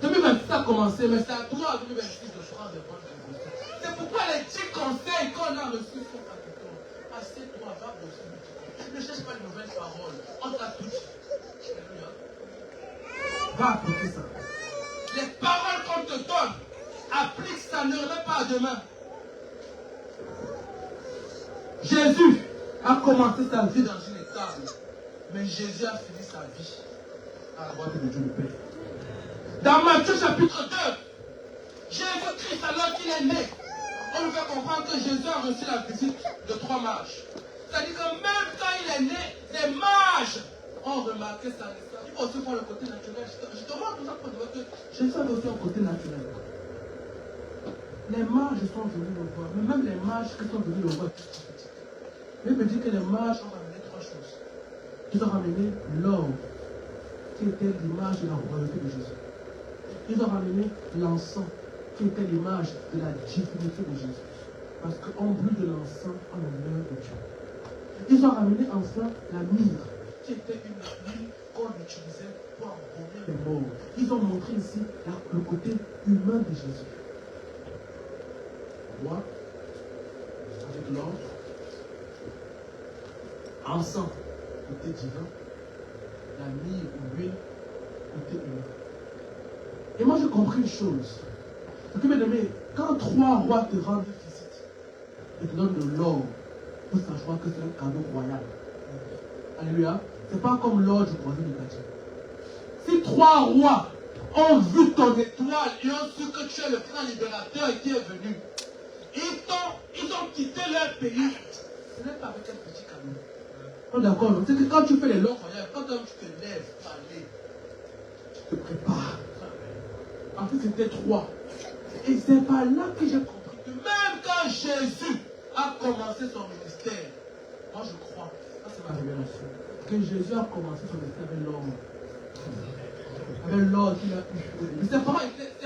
2026 a commencé, mais c'est à toi en 2026 de prendre les bonnes résolutions. C'est pourquoi les 10 conseils qu'on a reçus sont capitaux. Assieds-toi, va bosser. Ne cherche pas de nouvelles paroles. On t'a tout dit. Alléluia. Va appliquer ça. Les paroles qu'on te donne, applique ça, ne remets pas à demain. Jésus a commencé sa vie dans une étable, mais Jésus a fini sa vie à la droite de Dieu le Père. Dans Matthieu chapitre 2, Jésus-Christ, alors qu'il est né, on nous fait comprendre que Jésus a reçu la visite de 3 mages. C'est-à-dire que même quand il est né, les mages ont remarqué sa naissance. Il faut aussi voir le côté naturel. Je te montre tout ça pour dire que Jésus a aussi un côté naturel. Les mages sont venus le voir, mais même les mages qui sont venus le voir, il me dit que les mages ont ramené 3 choses. Ils ont ramené l'or, qui était l'image de la royauté de Jésus. Ils ont ramené l'encens, qui était l'image de la divinité de Jésus. Parce qu'on brûle de l'encens en l'honneur de Dieu. Ils ont ramené enfin la myrrhe, qui était une huile qu'on utilisait pour embaumer les morts. Ils ont montré ici le côté humain de Jésus. Roi, avec l'or, encens, côté divin, la myrrhe ou l'huile, côté humain. Et moi j'ai compris une chose. C'est que mes amis, quand 3 rois te rendent visite, ils te donnent de l'or, pour savoir que c'est un cadeau royal. Alléluia. C'est pas comme l'or du croisé de Gadji. Si 3 rois ont vu ton étoile et ont su que tu es le grand libérateur qui est venu, Ils ont quitté leur pays. Ce n'est pas avec un petit cadeau. Oh, d'accord, c'est que quand tu fais les longs voyages, quand tu te lèves pour aller, tu te prépares. En fait, c'était 3. Et c'est par là que j'ai compris que même quand Jésus a commencé son ministère, moi je crois, ça c'est ma révélation, que Jésus a commencé son ministère avec l'homme. Avec l'ordre qu'il a eu. Ses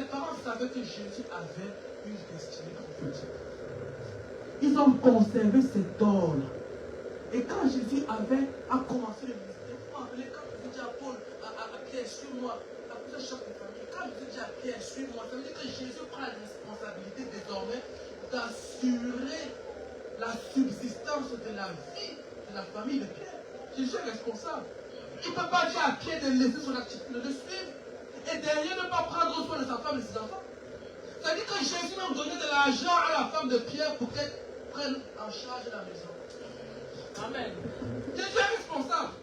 parents savaient que Jésus avait une destinée prophétique. Ils ont conservé cet ordre. Et quand Jésus a commencé le ministère, vous vous rappelez, quand Jésus dit à Paul, à Pierre, suis-moi, à plusieurs chefs de famille, quand Jésus dit à Pierre, suis-moi, ça veut dire que Jésus prend la responsabilité désormais d'assurer la subsistance de la vie de la famille de Pierre. Jésus est responsable. Il ne peut pas dire à Pierre de laisser son activité, de le suivre, et derrière ne pas prendre soin de sa femme et de ses enfants. Ça veut dire que Jésus n'a donné de l'argent à la femme de Pierre pour qu'elle prenne en charge la maison. Amen. Jésus est responsable.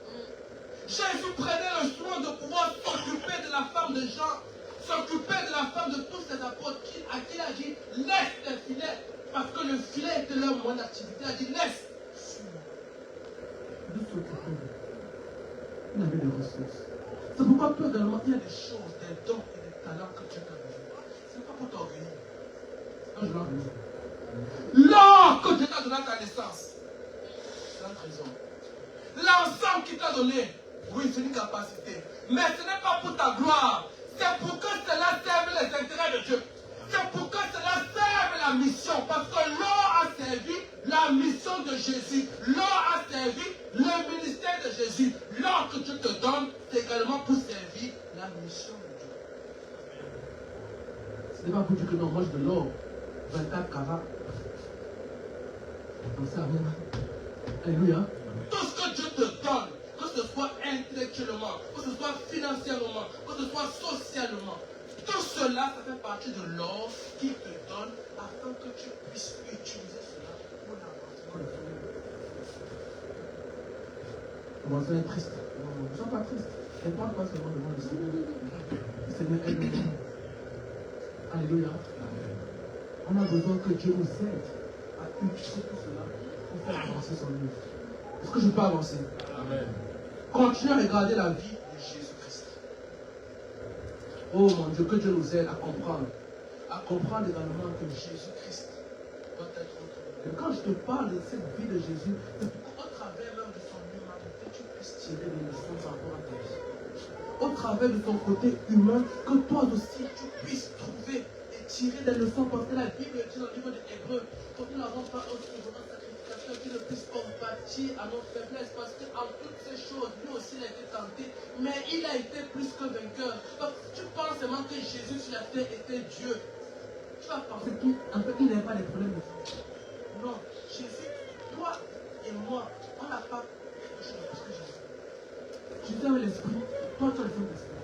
Jésus prenait le soin de pouvoir s'occuper de la femme de Jean, s'occuper de la femme de tous ses apôtres, à qui il a dit, laisse tes filets, parce que le filet était leur moyen d'activité. Il a dit, laisse. Il avait des ressources. C'est pourquoi toi également, il y a des choses, des dons et des talents que Dieu t'a donné. Ce n'est pas pour t'orgueillir. L'or que Dieu t'a donné à ta naissance, c'est la trésor. L'ensemble qu'il t'a donné, oui, c'est une capacité. Mais ce n'est pas pour ta gloire. C'est pour que cela serve les intérêts de Dieu. C'est pour que cela serve la mission. Parce que l'or a servi la mission de Jésus. L'or a servi le ministère de Jésus. L'or que Dieu te donne, c'est également pour servir la mission de Dieu. Ce n'est pas pour dire que non, moi je de l'or. 24 carats. On sait rien. Alléluia. Tout ce que Dieu te donne, que ce soit intellectuellement, que ce soit financièrement, que ce soit socialement, tout cela, ça fait partie de l'or qu'il te donne afin que tu puisses utiliser cela pour l'avancement de ton œuvre. Mon est triste. Non, ne sois pas triste. Ne parle pas seulement devant le Seigneur. Le Seigneur aide-nous. Alléluia. On a besoin que Dieu nous aide à utiliser tout cela pour faire avancer son œuvre. Est-ce que je peux avancer? Amen. Continue à regarder la vie de Jésus-Christ. Oh mon Dieu, que Dieu nous aide à comprendre également que Jésus-Christ doit être notre Dieu. Et quand je te parle de cette vie de Jésus, c'est pour qu'au travers même de son humanité, tu puisses tirer des leçons par rapport à ta vie. Au travers de ton côté humain, que toi aussi tu puisses trouver et tirer des leçons, parce que la Bible dit dans le livre de Hébreux, quand nous n'avons pas un souverain sacrificateur qui ne puisse compatir à nos faiblesses, parce qu'en toutes ces choses, lui aussi il a été tenté, mais il a été plus que vainqueur. Donc tu penses seulement que Jésus sur la terre était Dieu, tu vas penser qu'en fait il n'avait pas de problème de vie. Non, Jésus, toi et moi, on n'a pas quelque chose de plus que Jésus. Jésus avait l'esprit, toi tu as le Saint-Esprit.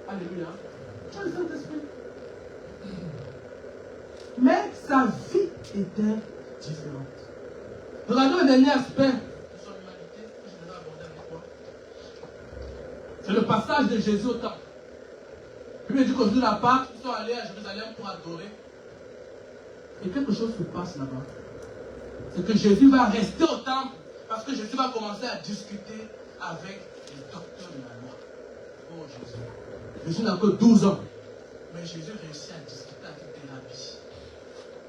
Alléluia. Tu as le Saint-Esprit. Mais sa vie était différente. Regardons le dernier aspect de son humanité que je vais aborder avec toi. C'est le passage de Jésus au temple. Puis il dit qu'au jour de la Pâque, ils sont allés à Jérusalem pour adorer. Et quelque chose se passe là-bas. C'est que Jésus va rester au temple parce que Jésus va commencer à discuter avec les docteurs de la loi. Oh Jésus. Jésus n'a que 12 ans. Mais Jésus réussit à discuter avec des rabbis.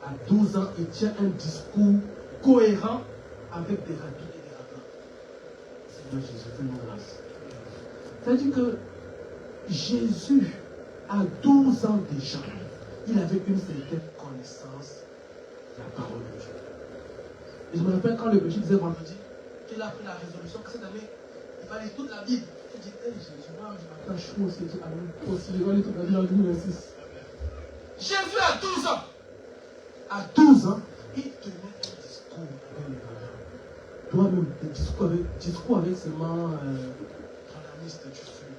À 12 ans, il tient un discours cohérent avec des rabbis et des rabbins. Seigneur Jésus, fais-nous grâce. C'est-à-dire que Jésus, à 12 ans déjà, il avait une certaine connaissance de la parole de Dieu. Et je me rappelle quand le péché disait vendredi, qu'il a pris la résolution que cette année, il fallait toute la Bible. Il dit, hey, Jésus, moi, je m'attache trop aussi. Je vais lire toute la Bible en 2026. Jésus a 12 ans. À 12 ans, il tenait un discours avec les rabbins. Toi-même, discours avec seulement journaliste, tu fuis.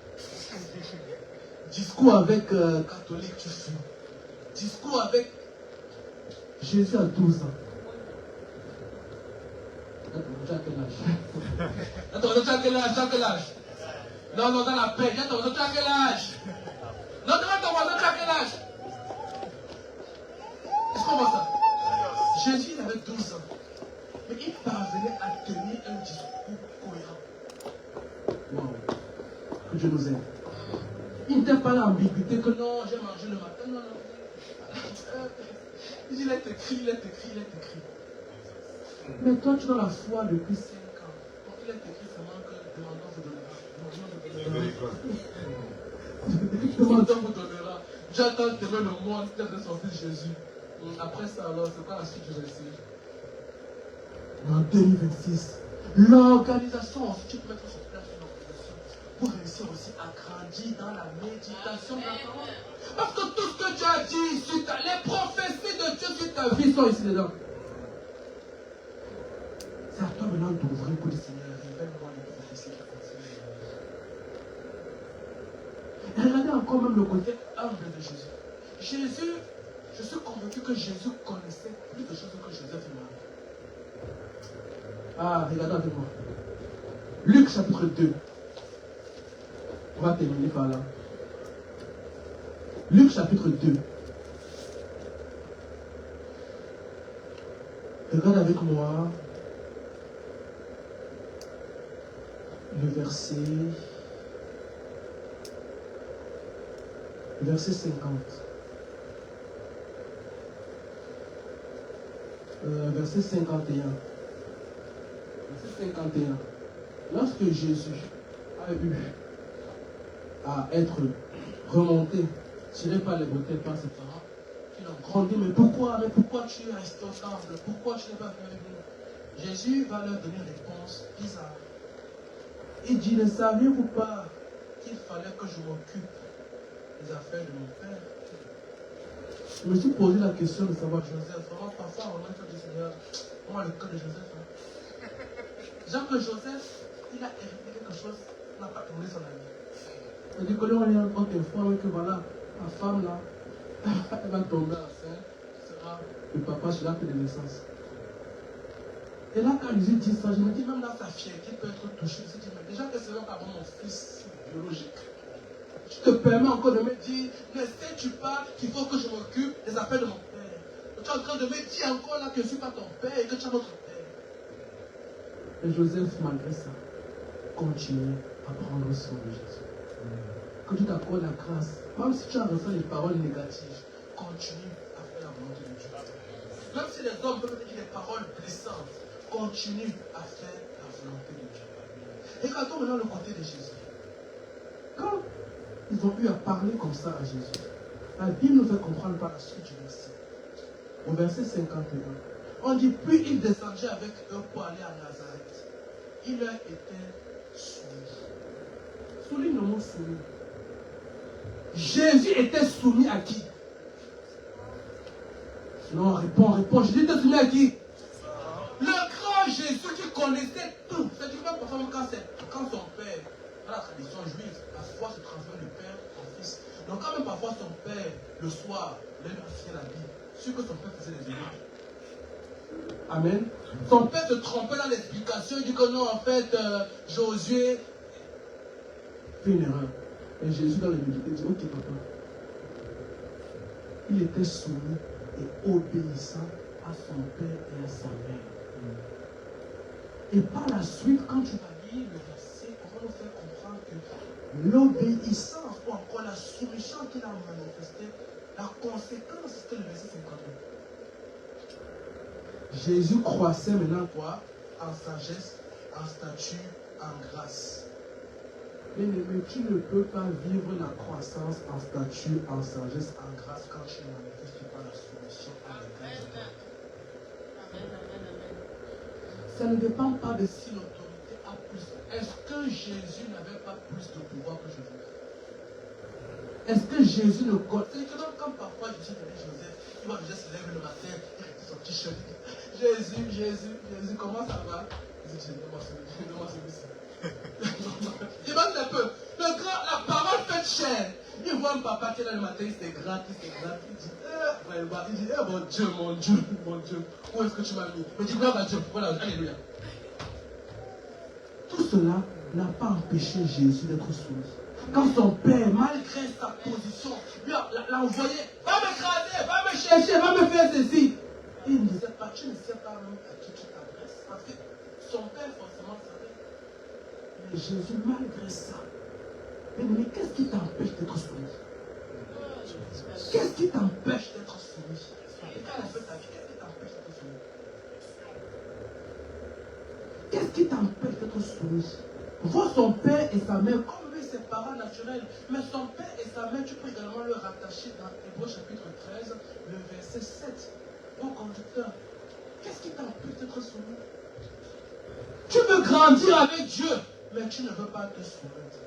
Discours avec catholique, tu fuis. Discours avec Jésus à 12 ans. Tu as quel âge? Attends, tu as quel âge? Tu as quel âge? Non, non, dans la paix. Attends, tu as quel âge? Non, demande ton voisin, tu as quel âge? Est-ce qu'on voit ça? Jésus il avait 12 ans. Mais il parvenait à tenir un discours cohérent. Wow. Que Dieu nous aide. Il n'était pas l'ambiguïté que non, j'ai mangé le matin. Non, non. Il est écrit, il est écrit, il est écrit. Mais toi, tu as la foi depuis 5 ans. Donc il est écrit seulement que demandons vous donnera. Demandons vous donnera. J'attends d'aimer le monde, de son fils Jésus. Après ça, alors, c'est quoi la suite du récit? En 2026, l'organisation, si tu peux mettre sur place une organisation, pour réussir aussi à grandir dans la méditation de la parole. Parce que tout ce que tu as dit, les prophéties de Dieu sur ta vie sont ici dedans. C'est à toi maintenant d'ouvrir pour dire Seigneur, révèle-moi les prophéties qui continuent. Et regardez encore même le côté humble de Jésus. Jésus, je suis convaincu que Jésus connaissait plus de choses que Joseph et Marie. Ah, regardez avec moi. Luc chapitre 2. On va terminer par là. Luc chapitre 2. Regarde avec moi le verset 50. Verset 51. Verset 51. Lorsque Jésus a eu à être remonté, tiré par les bretelles par ses parents, il a grandi, mais pourquoi tu es resté au temple? Pourquoi tu n'es pas venu avec nous? Jésus va leur donner une réponse bizarre. Il dit, ne saviez-vous pas qu'il fallait que je m'occupe des affaires de mon père? Je me suis posé la question de savoir Joseph. Vraiment, parfois, on a dit, Seigneur, moi, le cas de Joseph. Hein. Genre que Joseph, il a hérité quelque chose, il n'a pas tourné son ami. Il dit que là, on est encore des fois, que voilà, ma femme là, elle va tomber enceinte, ce sera le papa sur l'acte de naissance. Et là, quand Jésus dit ça, je me dis, même là, sa fierté peut être touchée. Je me dis, mais déjà que c'est même pas mon fils biologique. Tu te permets encore de me dire, ne sais-tu pas qu'il faut que je m'occupe des affaires de mon père? Tu es en train de me dire encore là que je ne suis pas ton père et que tu as notre père. Et Joseph, malgré ça, continue à prendre soin de Jésus. Que tu t'accordes la grâce, même si tu as reçu des paroles négatives, continue à faire la volonté de Dieu. Même si les hommes peuvent te dire des paroles blessantes, continue à faire la volonté de Dieu. Et regardons maintenant le côté de Jésus. Quand ils ont eu à parler comme ça à Jésus, la Bible nous fait comprendre par la suite du verset. Au verset 51, on dit, puis il descendait avec eux pour aller à Nazareth. Il leur était soumis. Souligne le mot soumis. Jésus était soumis à qui? Non, réponds. Jésus était soumis à qui? Le grand Jésus qui connaissait tout. C'est-à-dire que parfois, quand son père, dans la tradition juive, la foi se transmet du père au fils. Donc quand même parfois son père, le soir, il a fait la Bible, sûr que son père faisait des erreurs. Amen. Son père se trompait dans l'explication, il dit que non, en fait, Josué fait une erreur. Et Jésus dans le méditer dit, ok papa. Il était soumis et obéissant à son père et à sa mère. Et par la suite, quand tu vas lire le verset, on va nous faire comprendre que l'obéissance ou encore la soumission qu'il a manifestée, la conséquence, c'était le verset 52. Jésus croissait maintenant quoi? En sagesse, en statut, en grâce. Bien-aimé, tu ne peux pas vivre la croissance en statut, en sagesse, en grâce quand tu ne manifestes pas la soumission à l'égard de Dieu. Ça ne dépend pas de si l'autorité a plus. Est-ce que Jésus n'avait pas plus de pouvoir que Joseph? Est-ce que Jésus ne connaît? C'est que comme parfois Jésus connaît Joseph, il va déjà se lever le matin, il retire son t-shirt, Jésus, comment ça va? Il dit, donne-moi celui-ci. Imagine un peu, la parole fait chair. Il voit un papa qui est là le matin, il se gratte, il dit, mon Dieu, où est-ce que tu m'as mis? Mais dis, gloire à Dieu, voilà, alléluia. Tout cela n'a pas empêché Jésus d'être soumis. Quand son père, malgré sa position, l'a envoyé, va m'écraser, va me chercher, va me faire ceci. Il ne sait pas, tu ne sais pas même à qui tu t'adresses. Parce que son père forcément savait. Mais Jésus, malgré ça, mais qu'est-ce qui t'empêche d'être soumis? Qu'est-ce qui t'empêche d'être soumis? Et quand elle a fait ta vie, qu'est-ce qui t'empêche d'être soumis? Qu'est-ce qui t'empêche d'être soumis? Vois son père et sa mère, comme lui, ses parents naturels. Mais son père et sa mère, tu peux également le rattacher dans Hébreux chapitre 13, le verset 7. Au conducteur, qu'est-ce qui t'empêche d'être soumis? Tu veux grandir avec Dieu, mais tu ne veux pas te soumettre.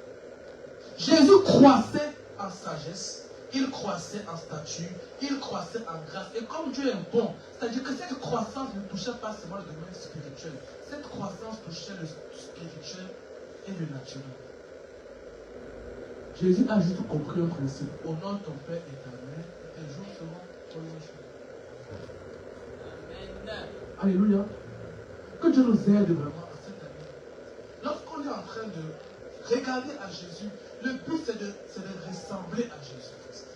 Jésus croissait en sagesse, il croissait en statut, il croissait en grâce. Et comme Dieu est bon, c'est-à-dire que cette croissance ne touchait pas seulement le domaine spirituel. Cette croissance touchait le spirituel et le naturel. Jésus a juste compris un principe. Honore ton père et ta mère, et tes jours seront prolongés. Alléluia. Que Dieu nous aide vraiment à cette année. Lorsqu'on est en train de regarder à Jésus, le but c'est de ressembler à Jésus-Christ.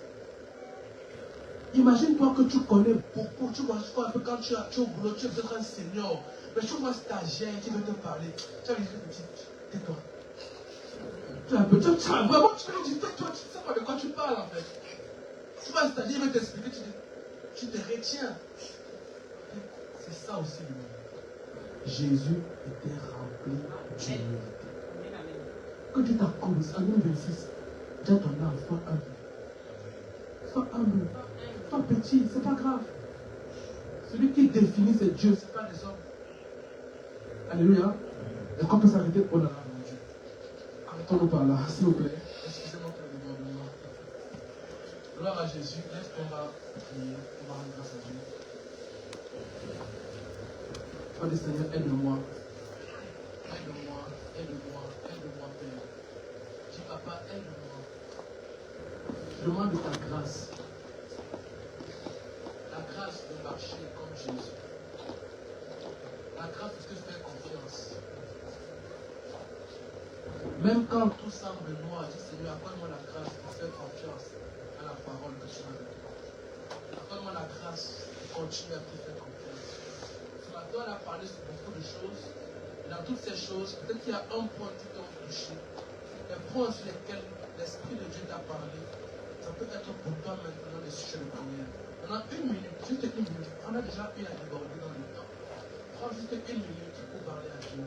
Imagine-toi que tu connais beaucoup, tu vois un peu quand tu es au boulot, tu es peut-être un senior, mais tu vois un stagiaire qui veut te parler. Tu vas lui dire, tais-toi. Tu as vraiment, tu vas lui dire, tais-toi, tu ne sais pas de quoi tu parles en fait. Tu vois un stagiaire, il veut t'expliquer, tu te retiens. C'est ça aussi le monde. Jésus était rempli d'humilité. Que Dieu t'accorde, en 2026, dis à ton âme, sois humble. Sois humble. Sois petit, c'est pas grave. Celui qui définit c'est Dieu, c'est pas les hommes. Alléluia. Est-ce qu'on peut s'arrêter pour la mon Dieu? Arrêtons-nous par là, s'il vous plaît. Excusez-moi pour le débordement. Gloire à Jésus. Laisse qu'on va prier. On va rendre grâce à Dieu. Oh Seigneur, aide-moi. Aide-moi, aide-moi, aide-moi, Père. Dis, Papa, aide-moi. Je demande de ta grâce. La grâce de marcher comme Jésus. La grâce de te faire confiance. Même quand tout semble noir, dis Seigneur, accorde-moi la grâce de faire confiance à la parole que tu m'as donnée. Accorde-moi la grâce de continuer à te faire confiance. On a parlé sur beaucoup de choses. Et dans toutes ces choses, peut-être qu'il y a un point qui t'a touché. Les points sur lesquels l'Esprit de Dieu t'a parlé, ça peut être pour toi maintenant des sujets de prière. On a une minute, juste une minute. On a déjà eu à déborder dans le temps. Prends juste une minute pour parler à Dieu.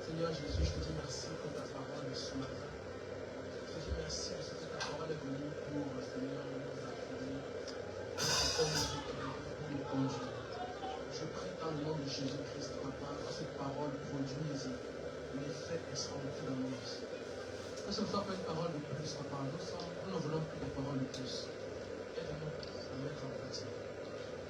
Seigneur Jésus, je te dis merci pour ta parole ce matin. Je te dis merci parce que ta parole est venue pour, Seigneur, nous accueillir, pour nous conduire. Je prie dans le nom de Jésus-Christ, Papa, que cette parole produise l'effet escompté dans nos vies. Que ce ne soit pas une parole de plus, Papa. Nous ne voulons plus de parole de plus. Aide-nous à mettre en pratique.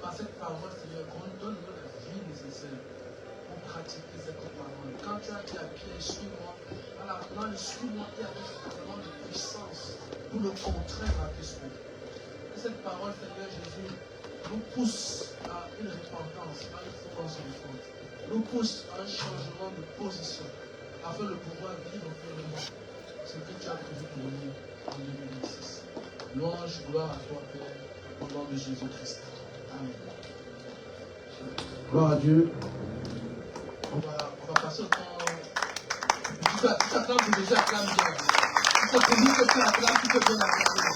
Par cette parole, Seigneur, donne-nous la vie nécessaire pour pratiquer cette parole. Quand tu as dit à Pierre, suis-moi, alors dans le suis-moi, il y avait suffisamment de puissance pour le contraire à l'esprit. Que cette parole, Seigneur Jésus, nous pousse à une repentance, à une fois qu'on se réforme. Nous pousse à un changement de position afin de pouvoir vivre pleinement ce que tu as prévu pour nous en 2026. Louange, gloire à toi, Père, au nom de Jésus-Christ. Amen. Gloire à Dieu. On va passer au temps. Tu t'acclames, tu déjà acclames bien. Tu te préviens que tu acclames, tu peux bien acclamer.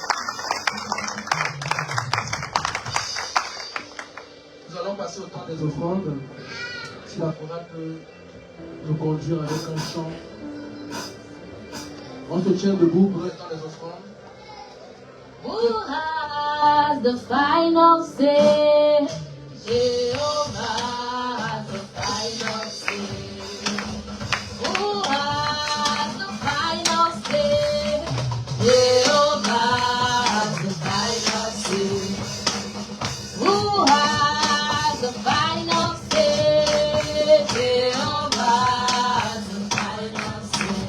Nous allons passer au temps des offrandes. Si la chorale peut nous conduire avec un chant. On se tient debout pour le temps des offrandes. Who has the final say? Jehovah has the final say. Who has the final say? Jehovah has the final say. Who has the final say? Jehovah has the final say.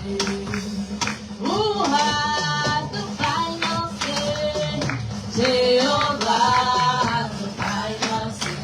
Who has the final say? Jehovah has the final say.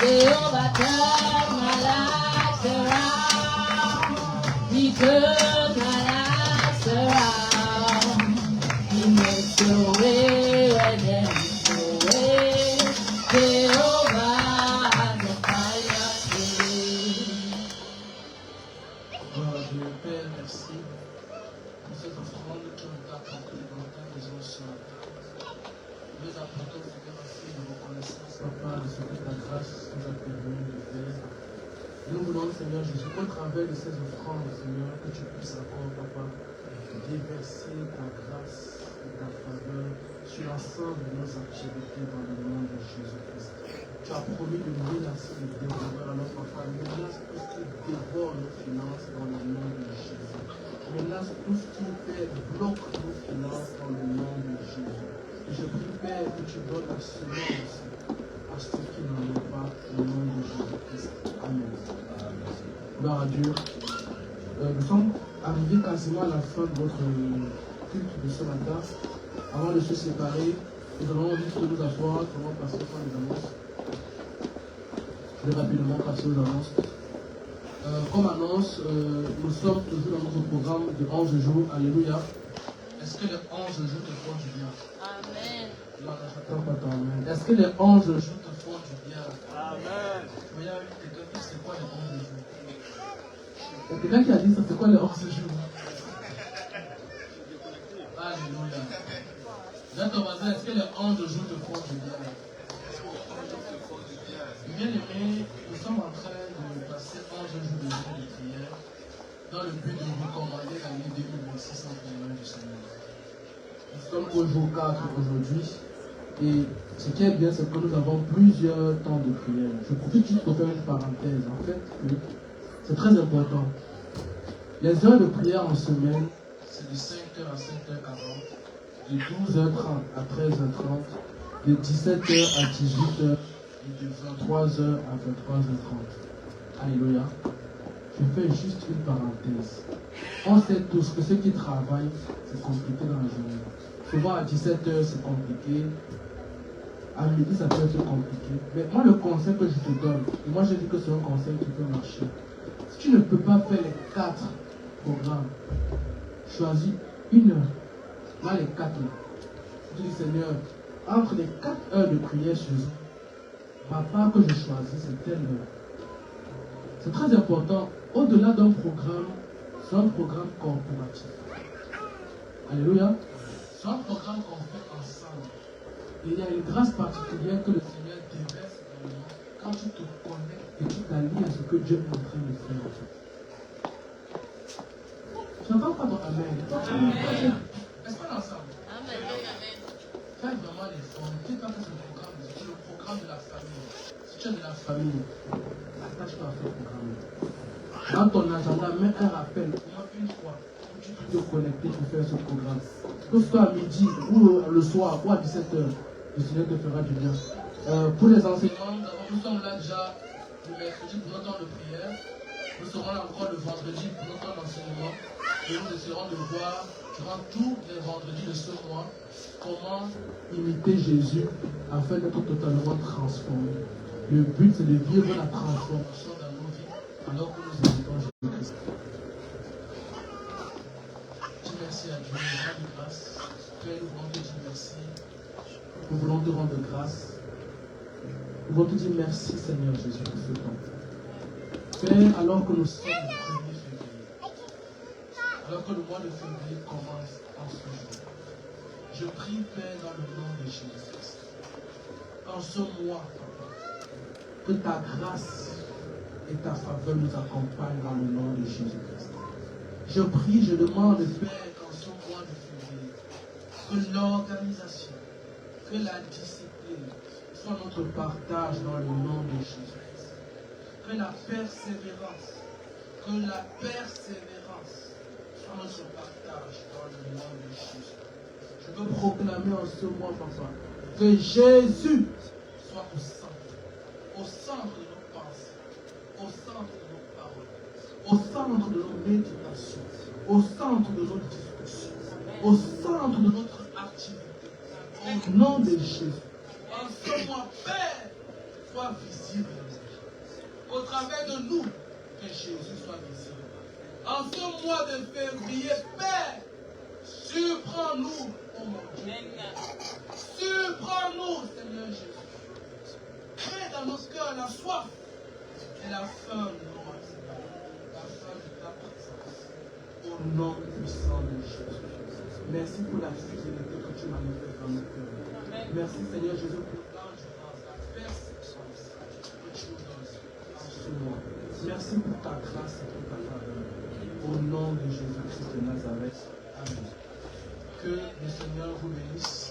Jehovah turn my life around. He turn my life around. He makes a way where there is no way. Jehovah has a final say. Gloire à Dieu. Père, merci pour cette offrande qui nous a apporté dans ta maison ce matin. Nous apportons, Seigneur, aussi de reconnaissance, Papa, de ce que ta grâce nous a permis de faire. Nous voulons, Seigneur Jésus, qu'au travers de ces offrandes, Seigneur, que tu puisses encore, Papa, déverser ta grâce et ta faveur sur l'ensemble de nos activités dans le nom de Jésus-Christ. Tu as promis de menacer les dévoreurs, alors Papa, menace tout ce qui dévore nos finances dans le nom de Jésus. Menace tout ce qui bloque nos finances dans le nom de Jésus. Et je prie, Père, que tu donnes la semence à ceux qui n'en ont pas au nom de Jésus-Christ. Amen. Gloire à Dieu. Nous sommes arrivés quasiment à la fin de notre culte de ce matin. Avant de se séparer, nous allons juste nous asseoir, nous allons passer par les annonces. Je vais rapidement passer aux annonces. Comme annonce, nous sommes toujours dans notre programme de 11 jours. Alléluia. Est-ce que les 11 jours te font du bien? Amen. Non, j'attends pas ton amen. Est-ce que les 11 jours te font du bien? Amen. Il y a quelqu'un qui dit c'est quoi les 11 jours? Il y a quelqu'un qui a dit ça, c'est quoi les 11 jours? Alléluia. Là, ton voisin, est-ce que les 11 jours te font du bien? Bien aimé, nous sommes en train de passer 11 jours de jeûne de prière dans le but de recommander l'année 2026 en prière du Seigneur. Nous sommes au jour 4 aujourd'hui et ce qui est bien, c'est que nous avons plusieurs temps de prière. Je profite juste pour faire une parenthèse. En fait, c'est très important. Les heures de prière en semaine, c'est de 5h à 5h40, de 12h30 à 13h30, de 17h à 18h et de 23h à 23h30. Alléluia. Je fais juste une parenthèse. On sait tous que ceux qui travaillent, c'est compliqué dans la journée. Souvent à 17h, c'est compliqué. À midi, ça peut être compliqué. Mais moi, le conseil que je te donne, et moi je dis que c'est un conseil qui peut marcher. Si tu ne peux pas faire les 4 programmes, choisis une heure. Là, les 4 là. Tu dis, Seigneur, entre les 4 heures de prière sur Zoom, ma part que je choisis, c'est telle heure. C'est très important. Au-delà d'un programme, c'est un programme corporatif. Alléluia. C'est un programme qu'on fait ensemble. Et il y a une grâce particulière que le Seigneur déverse dans le monde quand tu te connectes et tu t'allies à ce que Dieu est en train de faire en fait. Je n'entends pas ton amen. Est-ce qu'on est ensemble? Amen. Fais vraiment l'effort. Ne dis pas que c'est le programme de la famille. Si tu es de la famille, attache-toi à ce programme. Dans ton agenda, mets un rappel, au moins une fois, où tu peux te connecter pour faire ce programme. Que ce soit à midi ou le soir ou à 17h, le Seigneur te fera du bien. Pour les enseignants, nous sommes là déjà le mercredi pour notre temps de prière. Nous serons là encore le vendredi pour notre temps d'enseignement. Et nous essaierons de voir durant tous les vendredis de ce mois comment imiter Jésus afin d'être totalement transformé. Le but, c'est de vivre la transformation dans nos vies alors que nous imitons Jésus-Christ. Dis merci à Dieu, nous rendre grâce. Père, nous voulons te dire merci. Nous voulons te rendre grâce. Nous voulons te dire merci, Seigneur Jésus, pour ce temps. Père, alors que nous sommes le 1er février, alors que le mois de février commence en ce jour, je prie, Père, dans le nom de Jésus-Christ, en ce mois, Papa, que ta grâce et ta faveur nous accompagnent dans le nom de Jésus-Christ. Je prie, je demande, Père, qu'en ce mois de février, que l'organisation, que la discipline soit notre partage dans le nom de Jésus-Christ. Que la persévérance soit notre partage dans le nom de Jésus. Je veux proclamer en ce mois, Papa, que Jésus soit au centre de nos pensées, au centre de nos paroles, au centre de nos méditations, au centre de nos discussions, au centre de notre activité. Au nom de Jésus, en ce mois, Père, sois visible. travers de nous, que Jésus soit visible. En ce mois de février, Père, surprends-nous, oh mon Dieu. Surprends-nous, Seigneur Jésus. Crée dans nos cœurs la soif et la faim de moi, Seigneur. La faim de ta présence. Au nom puissant de Jésus. Merci pour la fidélité que tu manifestes dans nos cœurs. Merci, Seigneur Jésus, pour l'endurance, la persévérance que tu nous donnes en ce mois. Merci pour ta grâce et pour ta faveur. Au nom de Jésus-Christ de Nazareth. Amen. Que le Seigneur vous bénisse.